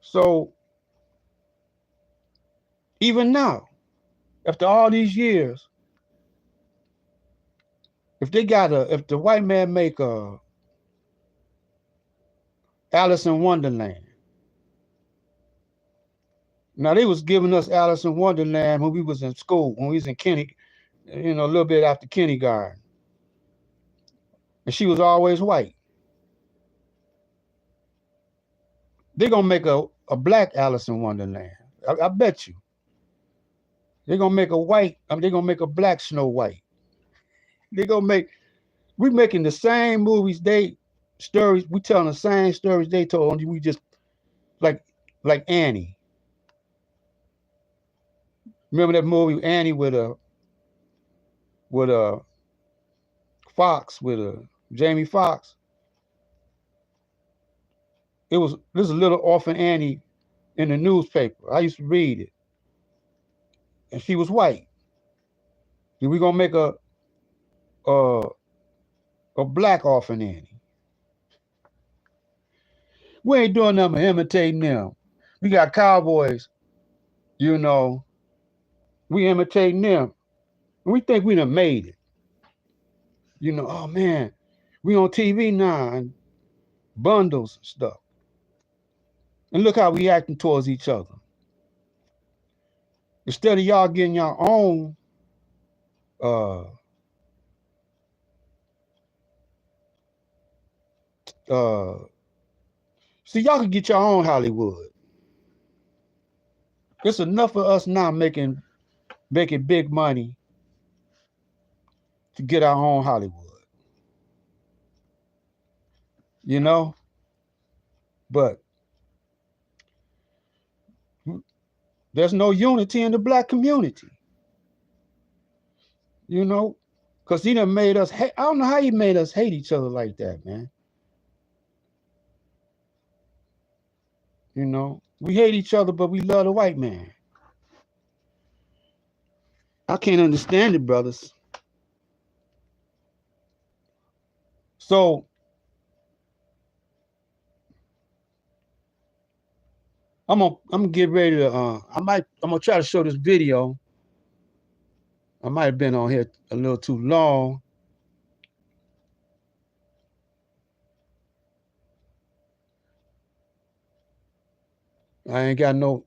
So even now, after all these years, if the white man make a Alice in Wonderland. Now they was giving us Alice in Wonderland when we was in school, when we was in a little bit after kindergarten. And she was always white. They're gonna make a black Alice in Wonderland. I bet you. They're gonna make they're gonna make a black Snow White. We're making the same movies, stories, we telling the same stories they told, we just like Annie. Remember that movie Annie with a Fox, with a Jamie Foxx? There's a little orphan Annie in the newspaper. I used to read it. And she was white. Then we gonna make a black orphan Annie. We ain't doing nothing but imitating them. We got cowboys, we imitating them. And we think we done made it. Oh man, we on TV now and bundles and stuff. And look how we acting towards each other. Instead of y'all getting your own see, y'all can get your own Hollywood. It's enough of us now making big money to get our own Hollywood. But there's no unity in the black community. Because he done made us hate. I don't know how he made us hate each other like that, man. You know, we hate each other, but we love the white man. I can't understand it, brothers. So I'm gonna get ready to I'm gonna try to show this video. I might have been on here a little too long. I ain't got no.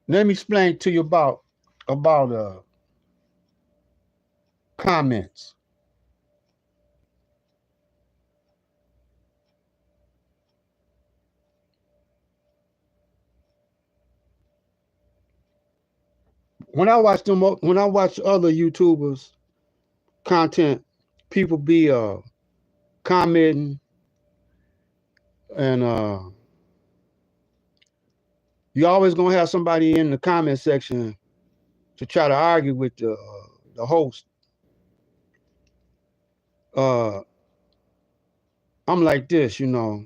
Let me explain to you about comments. When I watch other YouTubers content, people be commenting and you always gonna have somebody in the comment section to try to argue with the host. Uh, I'm like this, you know.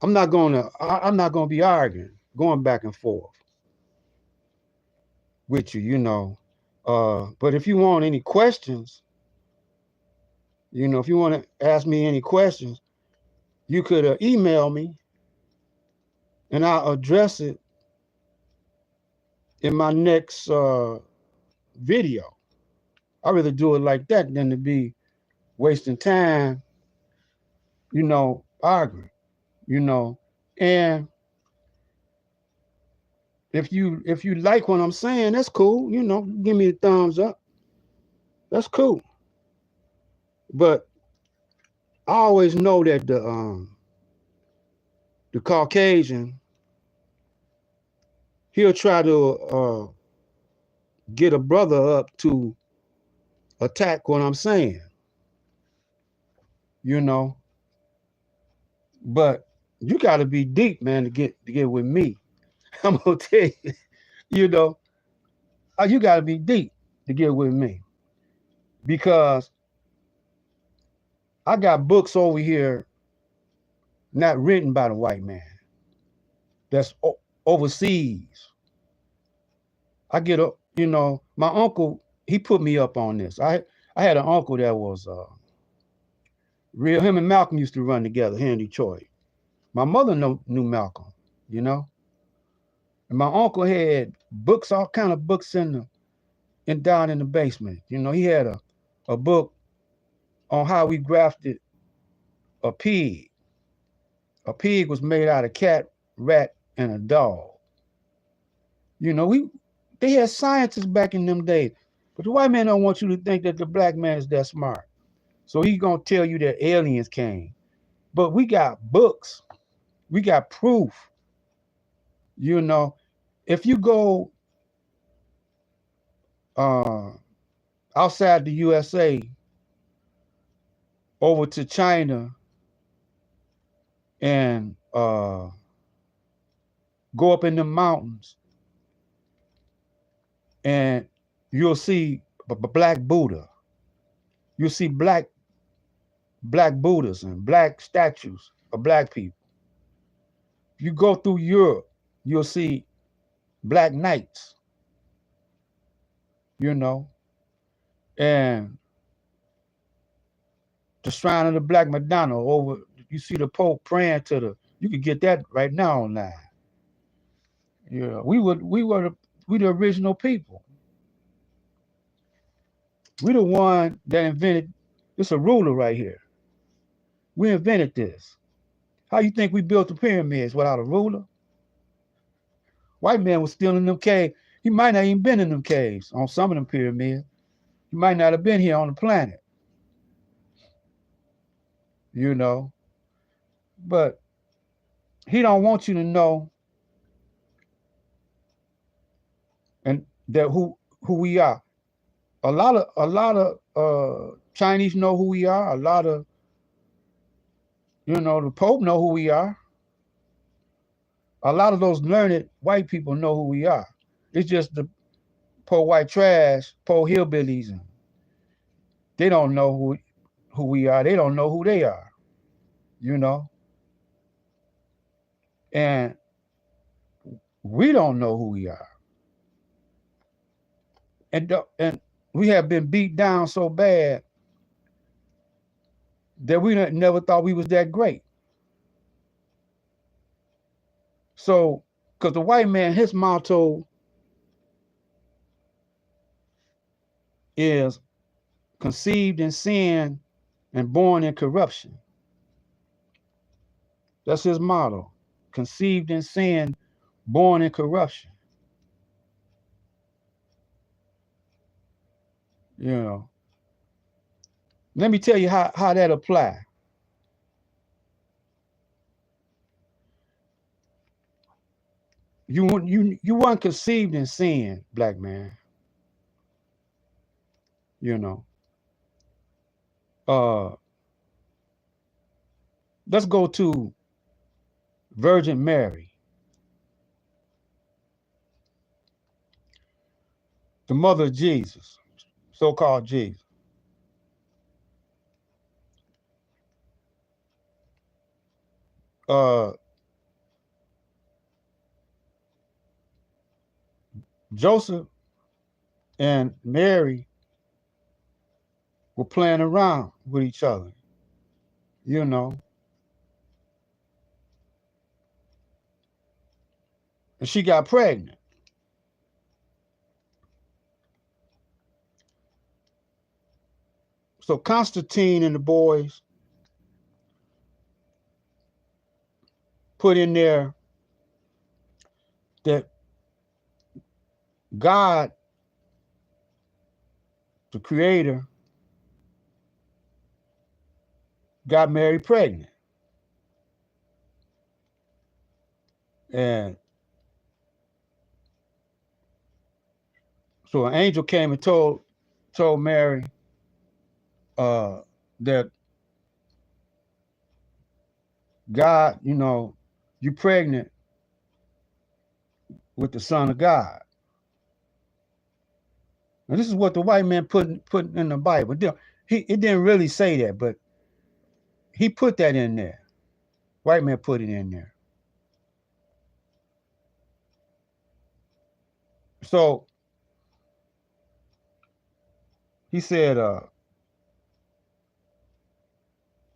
I'm not gonna be arguing, going back and forth with you, you know. But if you want any questions, you know, if you want to ask me any questions, you could email me and I'll address it in my next video. I rather do it like that than to be wasting time, you know, arguing, you know. And if you like what I'm saying, that's cool. You know, give me a thumbs up. That's cool. But I always know that the Caucasian, he'll try to get a brother up to attack what I'm saying, you know. But you got to be deep, man, to get with me. I'm gonna tell you, you know, you got to be deep to get with me because I got books over here not written by the white man. That's overseas. I get up, you know, my uncle, he put me up on this. I had an uncle that was real. Him and Malcolm used to run together here in Detroit. My mother knew Malcolm, you know, and my uncle had books, all kind of books in down in the basement. You know, he had a book on how we grafted a pig. A pig was made out of cat, rat, and a dog. You know, they had scientists back in them days, but the white man don't want you to think that the black man is that smart. So he's gonna tell you that aliens came. But we got books, we got proof. You know, if you go uh, outside the USA over to China and go up in the mountains, and you'll see black Buddha. You'll see black Buddhas and black statues of black people. You go through Europe, you'll see black knights, you know, and the shrine of the Black Madonna over. You see the Pope praying to the. You could get that right now online. Yeah, we the original people. We the one that invented. It's a ruler right here. We invented this. How you think we built the pyramids without a ruler? White man was still in them caves. He might not even been in them caves on some of them pyramids. He might not have been here on the planet, you know. But he don't want you to know and that who we are. A lot of Chinese know who we are. A lot of the Pope know who we are. A lot of those learned white people know who we are. It's just the poor white trash, poor hillbillies, and They don't know who we are. They don't know who they are, you know. And we don't know who we are. And we have been beat down so bad that we never thought we was that great. So, because the white man, his motto is conceived in sin and born in corruption. That's his motto. Conceived in sin, born in corruption. You know. Let me tell you how that apply. You weren't conceived in sin, black man. You know. Let's go to Virgin Mary, the mother of Jesus, so-called Jesus. Joseph and Mary were playing around with each other, you know. And she got pregnant. So Constantine and the boys put in there that God, the creator, got Mary pregnant. And so an angel came and told Mary that God, you know, you pregnant with the Son of God. Now this is what the white man put in the Bible. It didn't really say that, but he put that in there. White man put it in there. So he said,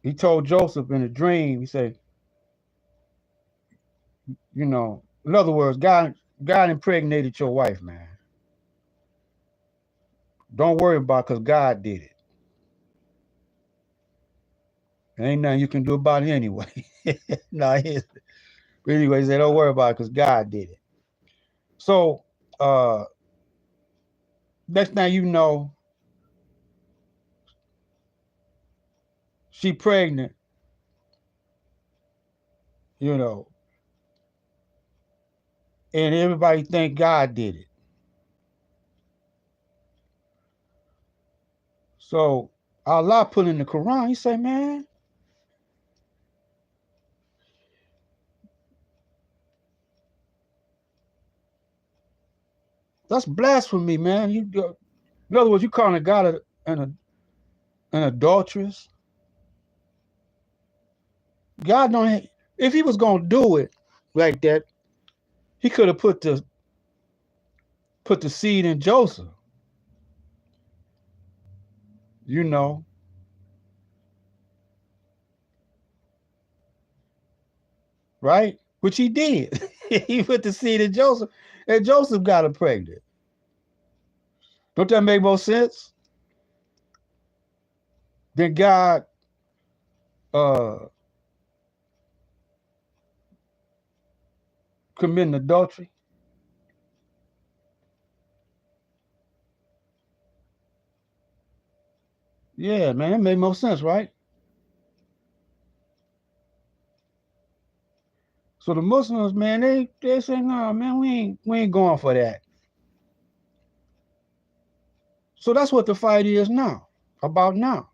he told Joseph in a dream, he said, you know, in other words, God impregnated your wife, man. Don't worry about it because God did it. There ain't nothing you can do about it anyway. No, anyway, he said, don't worry about it because God did it. So next thing you know, she pregnant, you know, and everybody think God did it. So Allah put in the Quran, he say, man, that's blasphemy, man. In other words, you calling God an adulteress. God don't. If he was gonna do it like that, he could have put the seed in Joseph. You know, right? Which he did. He put the seed in Joseph, and Joseph got her pregnant. Don't that make more sense? Then God committing adultery. Yeah, man, that made more sense, right? So the Muslims, man, they say, no, man, we ain't going for that. So that's what the fight is now, about now.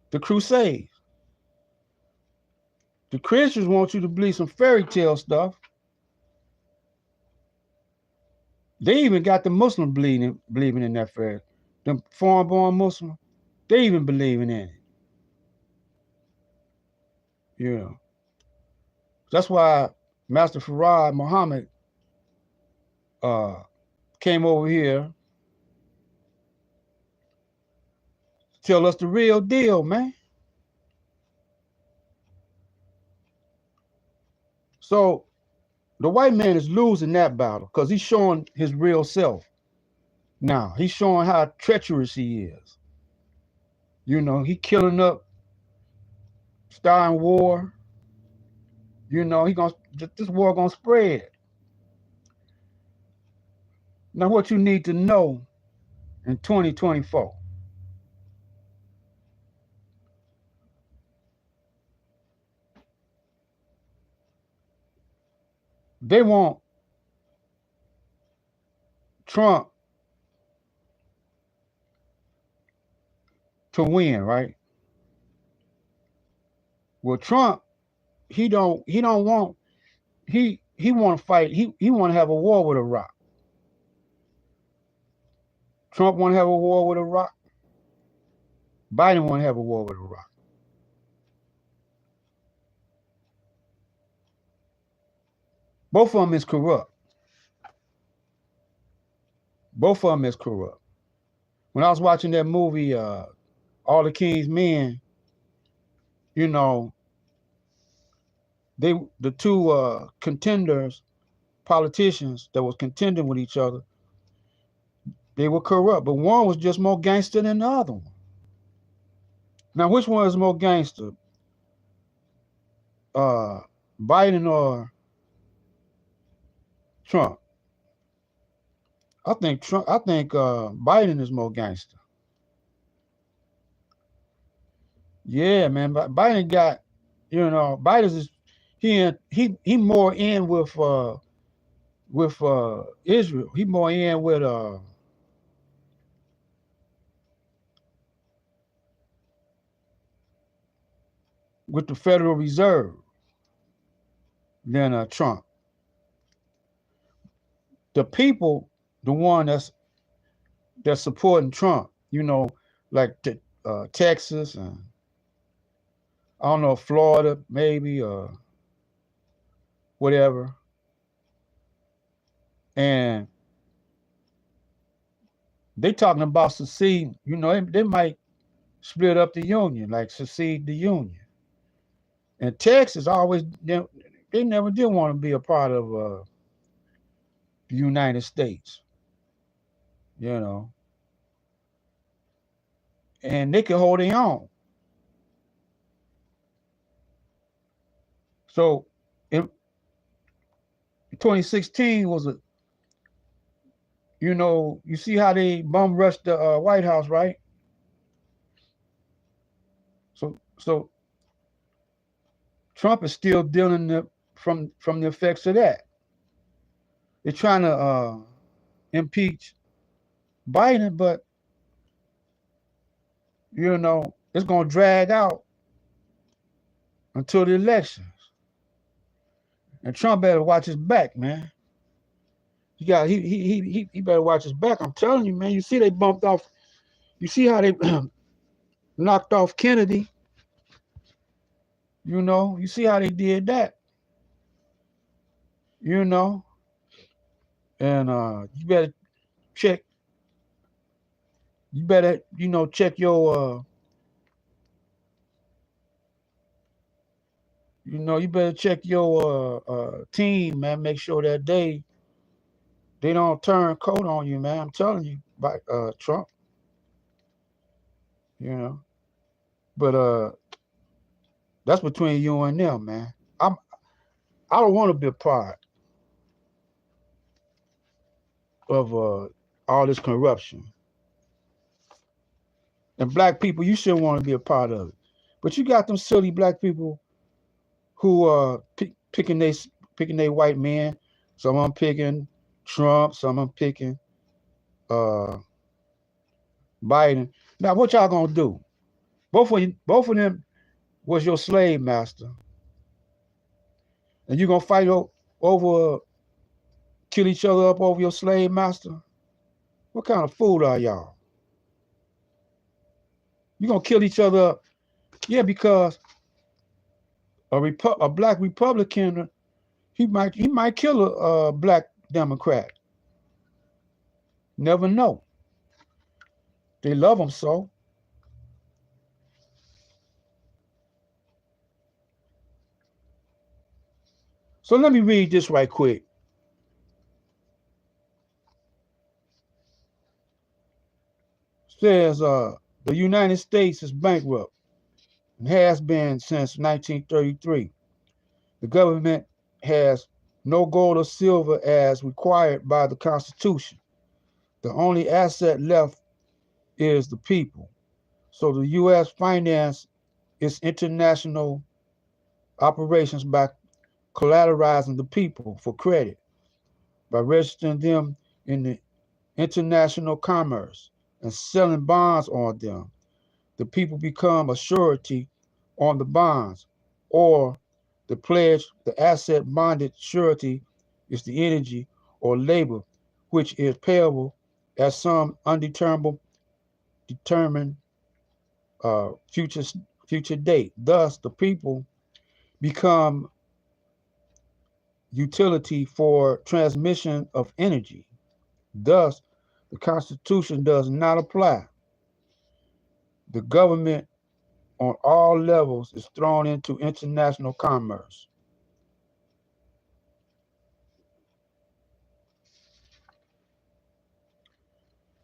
The Crusades. The Christians want you to believe some fairy tale stuff. They even got the Muslim believing in that fairy. them foreign-born Muslims, they even believing in it. You know, that's why Master Farad Muhammad came over here to tell us the real deal, man. So the white man is losing that battle because he's showing his real self. Now he's showing how treacherous he is. You know, he killing up, starting war. You know, this war gonna spread. Now, what you need to know in 2024, they want Trump to win, right? Well, Trump, he don't want he want to fight. He want to have a war with Iraq. Trump want to have a war with Iraq. Biden want to have a war with Iraq. Both of them is corrupt. Both of them is corrupt. When I was watching that movie, All the King's Men, you know, the two contenders, politicians that was contending with each other, they were corrupt, but one was just more gangster than the other one. Now, which one is more gangster? Biden or Trump? I think Biden is more gangster. Yeah, man. Biden got, you know, Biden is he more in with Israel. He more in with the Federal Reserve than Trump. The people, the one that's supporting Trump, you know, like Texas and I don't know, Florida maybe or whatever, and they talking about secede. You know, they might split up the union, like secede the union. And Texas always they never did want to be a part of the United States, you know, and they could hold their own. So in 2016 was you know, you see how they bum rushed the White House, right? So Trump is still dealing from the effects of that. They're trying to impeach Biden, but you know it's gonna drag out until the elections. And Trump better watch his back, man. He better watch his back. I'm telling you, man. You see they bumped off. You see how they knocked off Kennedy. You know. You see how they did that. You know. And you better check. You better check your you better check your team, man. Make sure that they don't turn coat on you, man. I'm telling you, by Trump. You know. But that's between you and them, man. I don't want to be a part of all this corruption. And black people, you shouldn't want to be a part of it. But you got them silly black people who are picking they white men. Some of them picking Trump. Some of them picking Biden. Now, what y'all gonna do? Both of them was your slave master, and you gonna fight over kill each other up over your slave master? What kind of fool are y'all? You're gonna kill each other up. Yeah, because a black Republican, he might kill a black Democrat. Never know. They love him so. So let me read this right quick. It says the United States is bankrupt and has been since 1933. The government has no gold or silver as required by the Constitution. The only asset left is the people. So the U.S. finance its international operations by collateralizing the people for credit, by registering them in the international commerce and selling bonds on them. The people become a surety on the bonds, or the pledge, the asset bonded surety is the energy or labor which is payable at some determined uh, future future date. Thus, the people become utility for transmission of energy. Thus, the Constitution does not apply. The government on all levels is thrown into international commerce.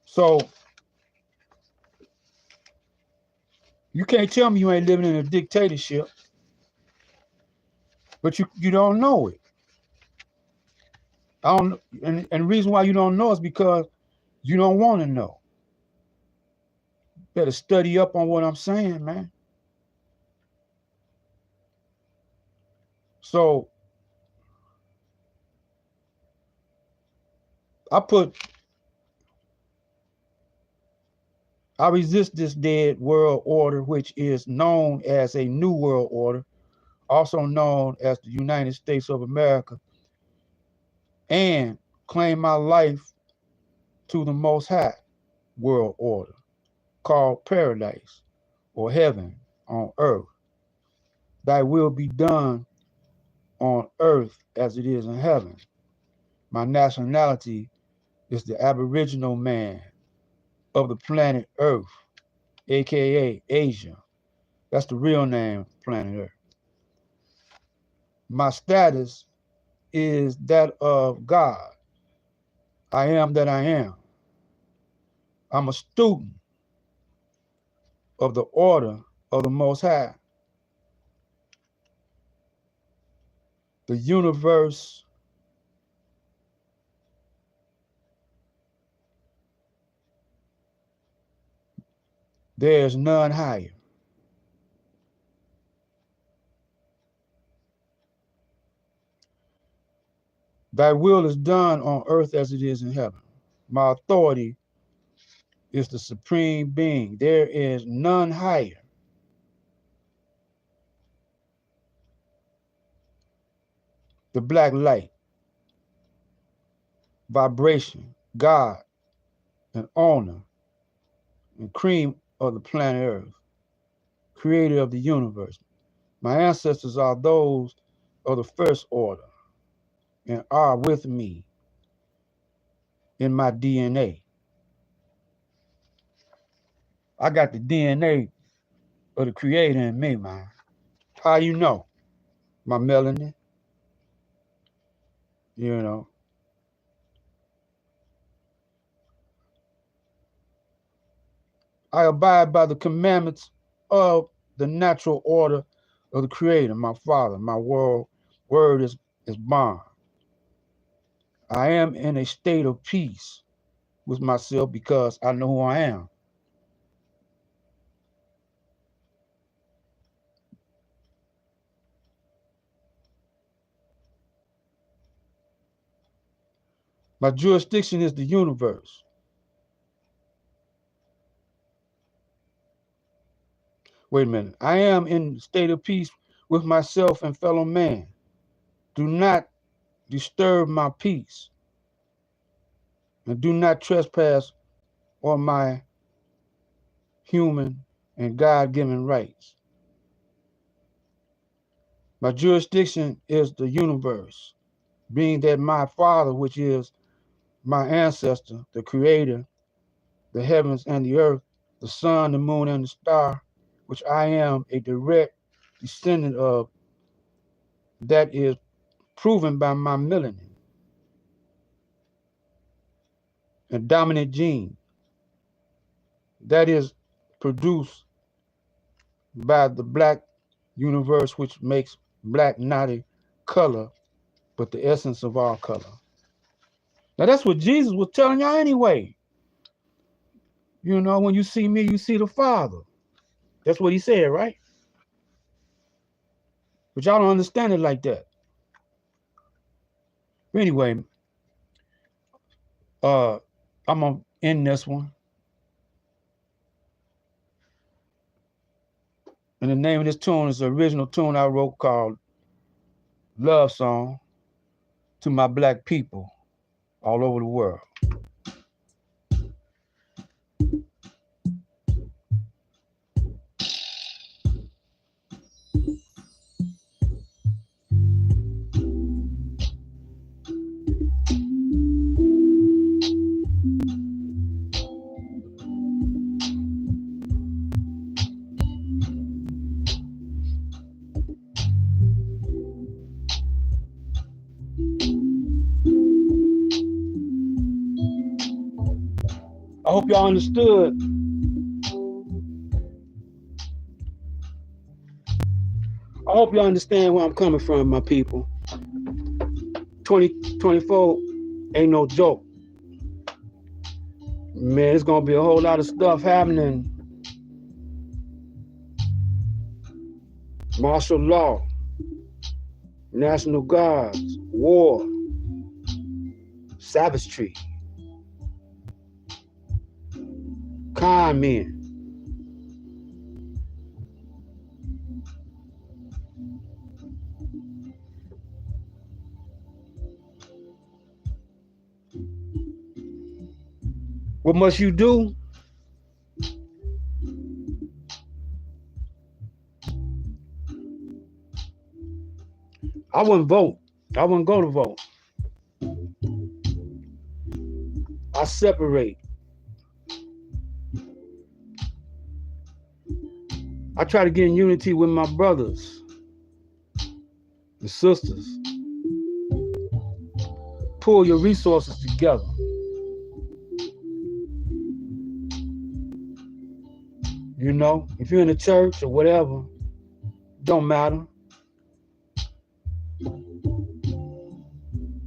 So you can't tell me you ain't living in a dictatorship, but you don't know it. I don't, and the reason why you don't know is because you don't want to know. Better study up on what I'm saying, man. So I put I resist this dead world order, which is known as a new world order, also known as the United States of America, and claim my life to the Most High world order, called paradise or heaven on earth. Thy will be done on earth as it is in heaven. My nationality is the Aboriginal man of the planet Earth, aka Asia. That's the real name of planet Earth. My status is that of God. I am that I am. I'm a student of the order of the Most High. The universe there is none higher. Thy will is done on earth as it is in heaven. My authority is the supreme being. There is none higher. The black light, vibration, God, and owner, and cream of the planet Earth, creator of the universe. My ancestors are those of the first order and are with me in my DNA. I got the DNA of the creator in me, man. How you know? My melanin, you know. I abide by the commandments of the natural order of the creator, my father. My word is bond. I am in a state of peace with myself because I know who I am. My jurisdiction is the universe. Wait a minute. I am in a state of peace with myself and fellow man. Do not disturb my peace and do not trespass on my human and God-given rights. My jurisdiction is the universe, being that my Father, which is my ancestor, the creator, the heavens and the earth, the sun, the moon, and the star, which I am a direct descendant of, that is proven by my melanin and dominant gene, that is produced by the black universe, which makes black not a color, but the essence of all color. Now that's what Jesus was telling y'all anyway. You know, when you see me, you see the Father. That's what he said, right? But y'all don't understand it like that. Anyway, I'm gonna end this one. And the name of this tune is the original tune I wrote called Love Song to My Black People all over the world. I hope y'all understood. I hope y'all understand where I'm coming from, my people. 2024 ain't no joke. Man, it's gonna be a whole lot of stuff happening. Martial law, national guards, war, savagery, con men. What must you do? I wouldn't vote. I wouldn't go to vote. I separate. I try to get in unity with my brothers and sisters. Pull your resources together. You know, if you're in the church or whatever, don't matter.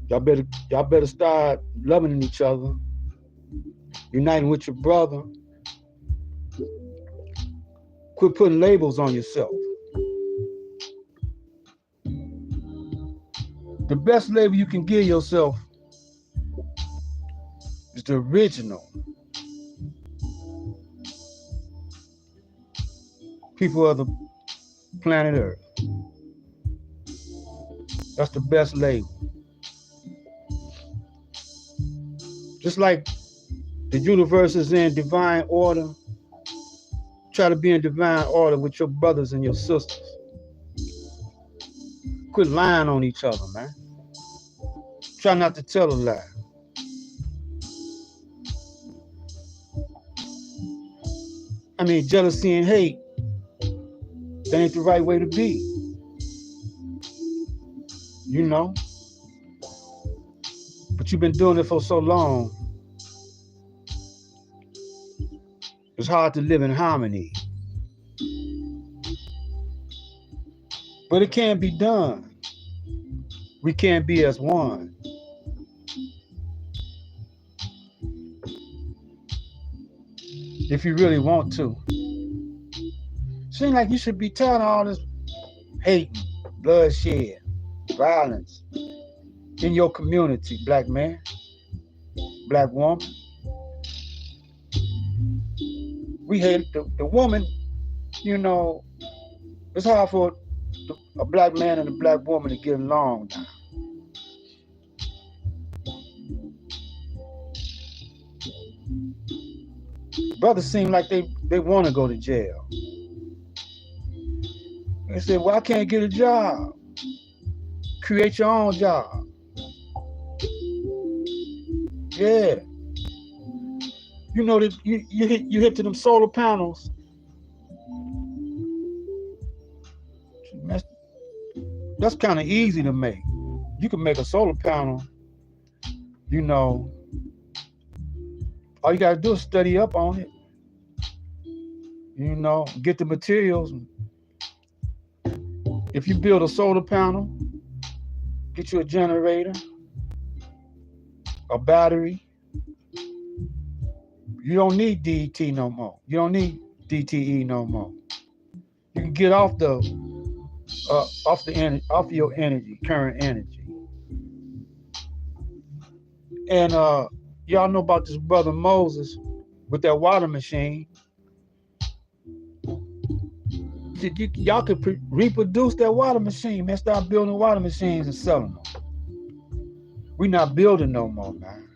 Y'all better start loving each other, uniting with your brother. Quit putting labels on yourself. The best label you can give yourself is the original people of the planet Earth. That's the best label. Just like the universe is in divine order, try to be in divine order with your brothers and your sisters. Quit lying on each other, man. Try not to tell a lie. I mean, jealousy and hate, that ain't the right way to be. You know? But you've been doing it for so long, it's hard to live in harmony. But it can be done. We can be as one. If you really want to. Seems like you should be tired of all this hate, bloodshed, violence in your community, black man, black woman. We hate the woman, you know, it's hard for a black man and a black woman to get along now. Brothers seem like they want to go to jail. They said, well, I can't get a job. Create your own job. Yeah. You know that you hit to them solar panels. That's kind of easy to make. You can make a solar panel, you know. All you gotta do is study up on it. You know, get the materials. If you build a solar panel, get you a generator, a battery. You don't need DT no more. You don't need DTE no more. You can get off your energy, current energy. And y'all know about this brother Moses with that water machine. Y'all could reproduce that water machine, man. Start building water machines and selling them. We not building no more, man.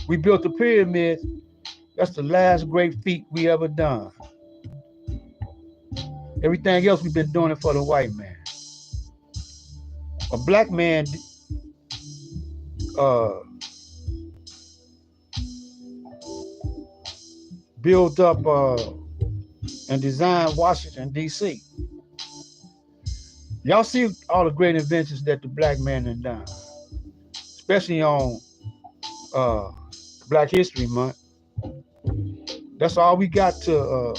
We built the pyramids. That's the last great feat we ever done. Everything else we've been doing it for the white man. A black man built up and designed Washington, D.C. Y'all see all the great inventions that the black man has done, especially on Black History Month. That's all we got to.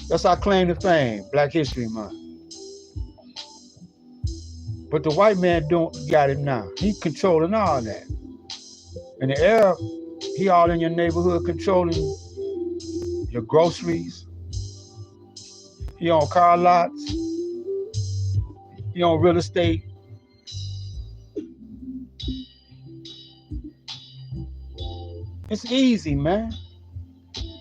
That's our claim to fame, Black History Month. But the white man don't got it now. He controlling all that. And the Arab, he all in your neighborhood controlling your groceries. He on car lots. He on real estate. It's easy, man.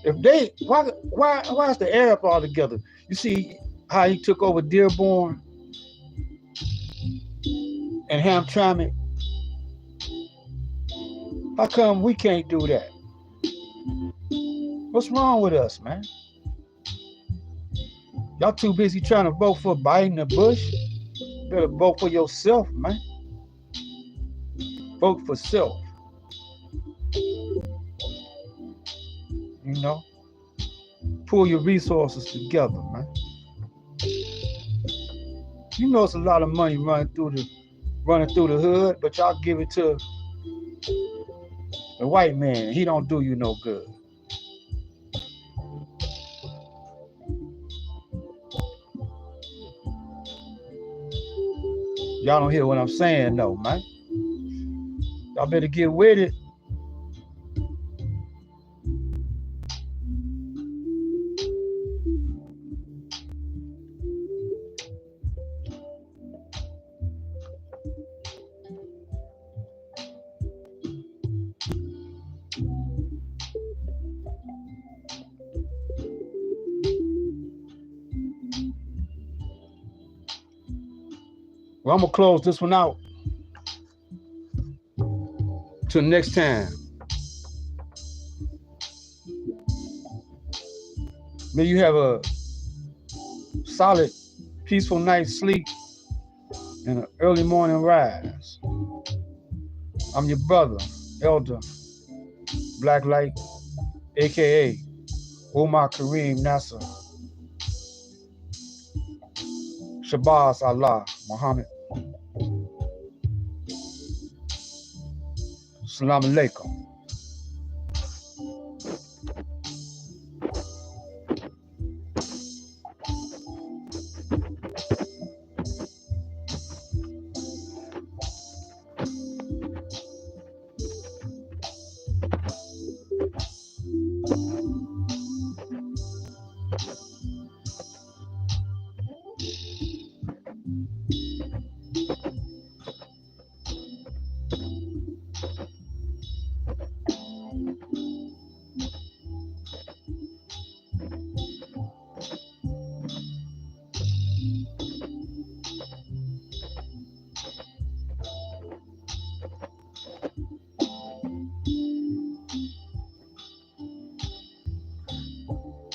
If they, why is the Arab all together? You see how he took over Dearborn and Hamtramck? How come we can't do that? What's wrong with us, man? Y'all too busy trying to vote for Biden or Bush. Better vote for yourself, man. Vote for self. You know? Pull your resources together, man. You know it's a lot of money running through the hood, but y'all give it to the white man. He don't do you no good. Y'all don't hear what I'm saying, though, man. Y'all better get with it. Well, I'm going to close this one out. Till next time. May you have a solid, peaceful night's sleep and an early morning rise. I'm your brother, Elder Blacklight, a.k.a. Omar Kareem Nasser. Shabazz Allah Muhammad. Assalamu alaikum.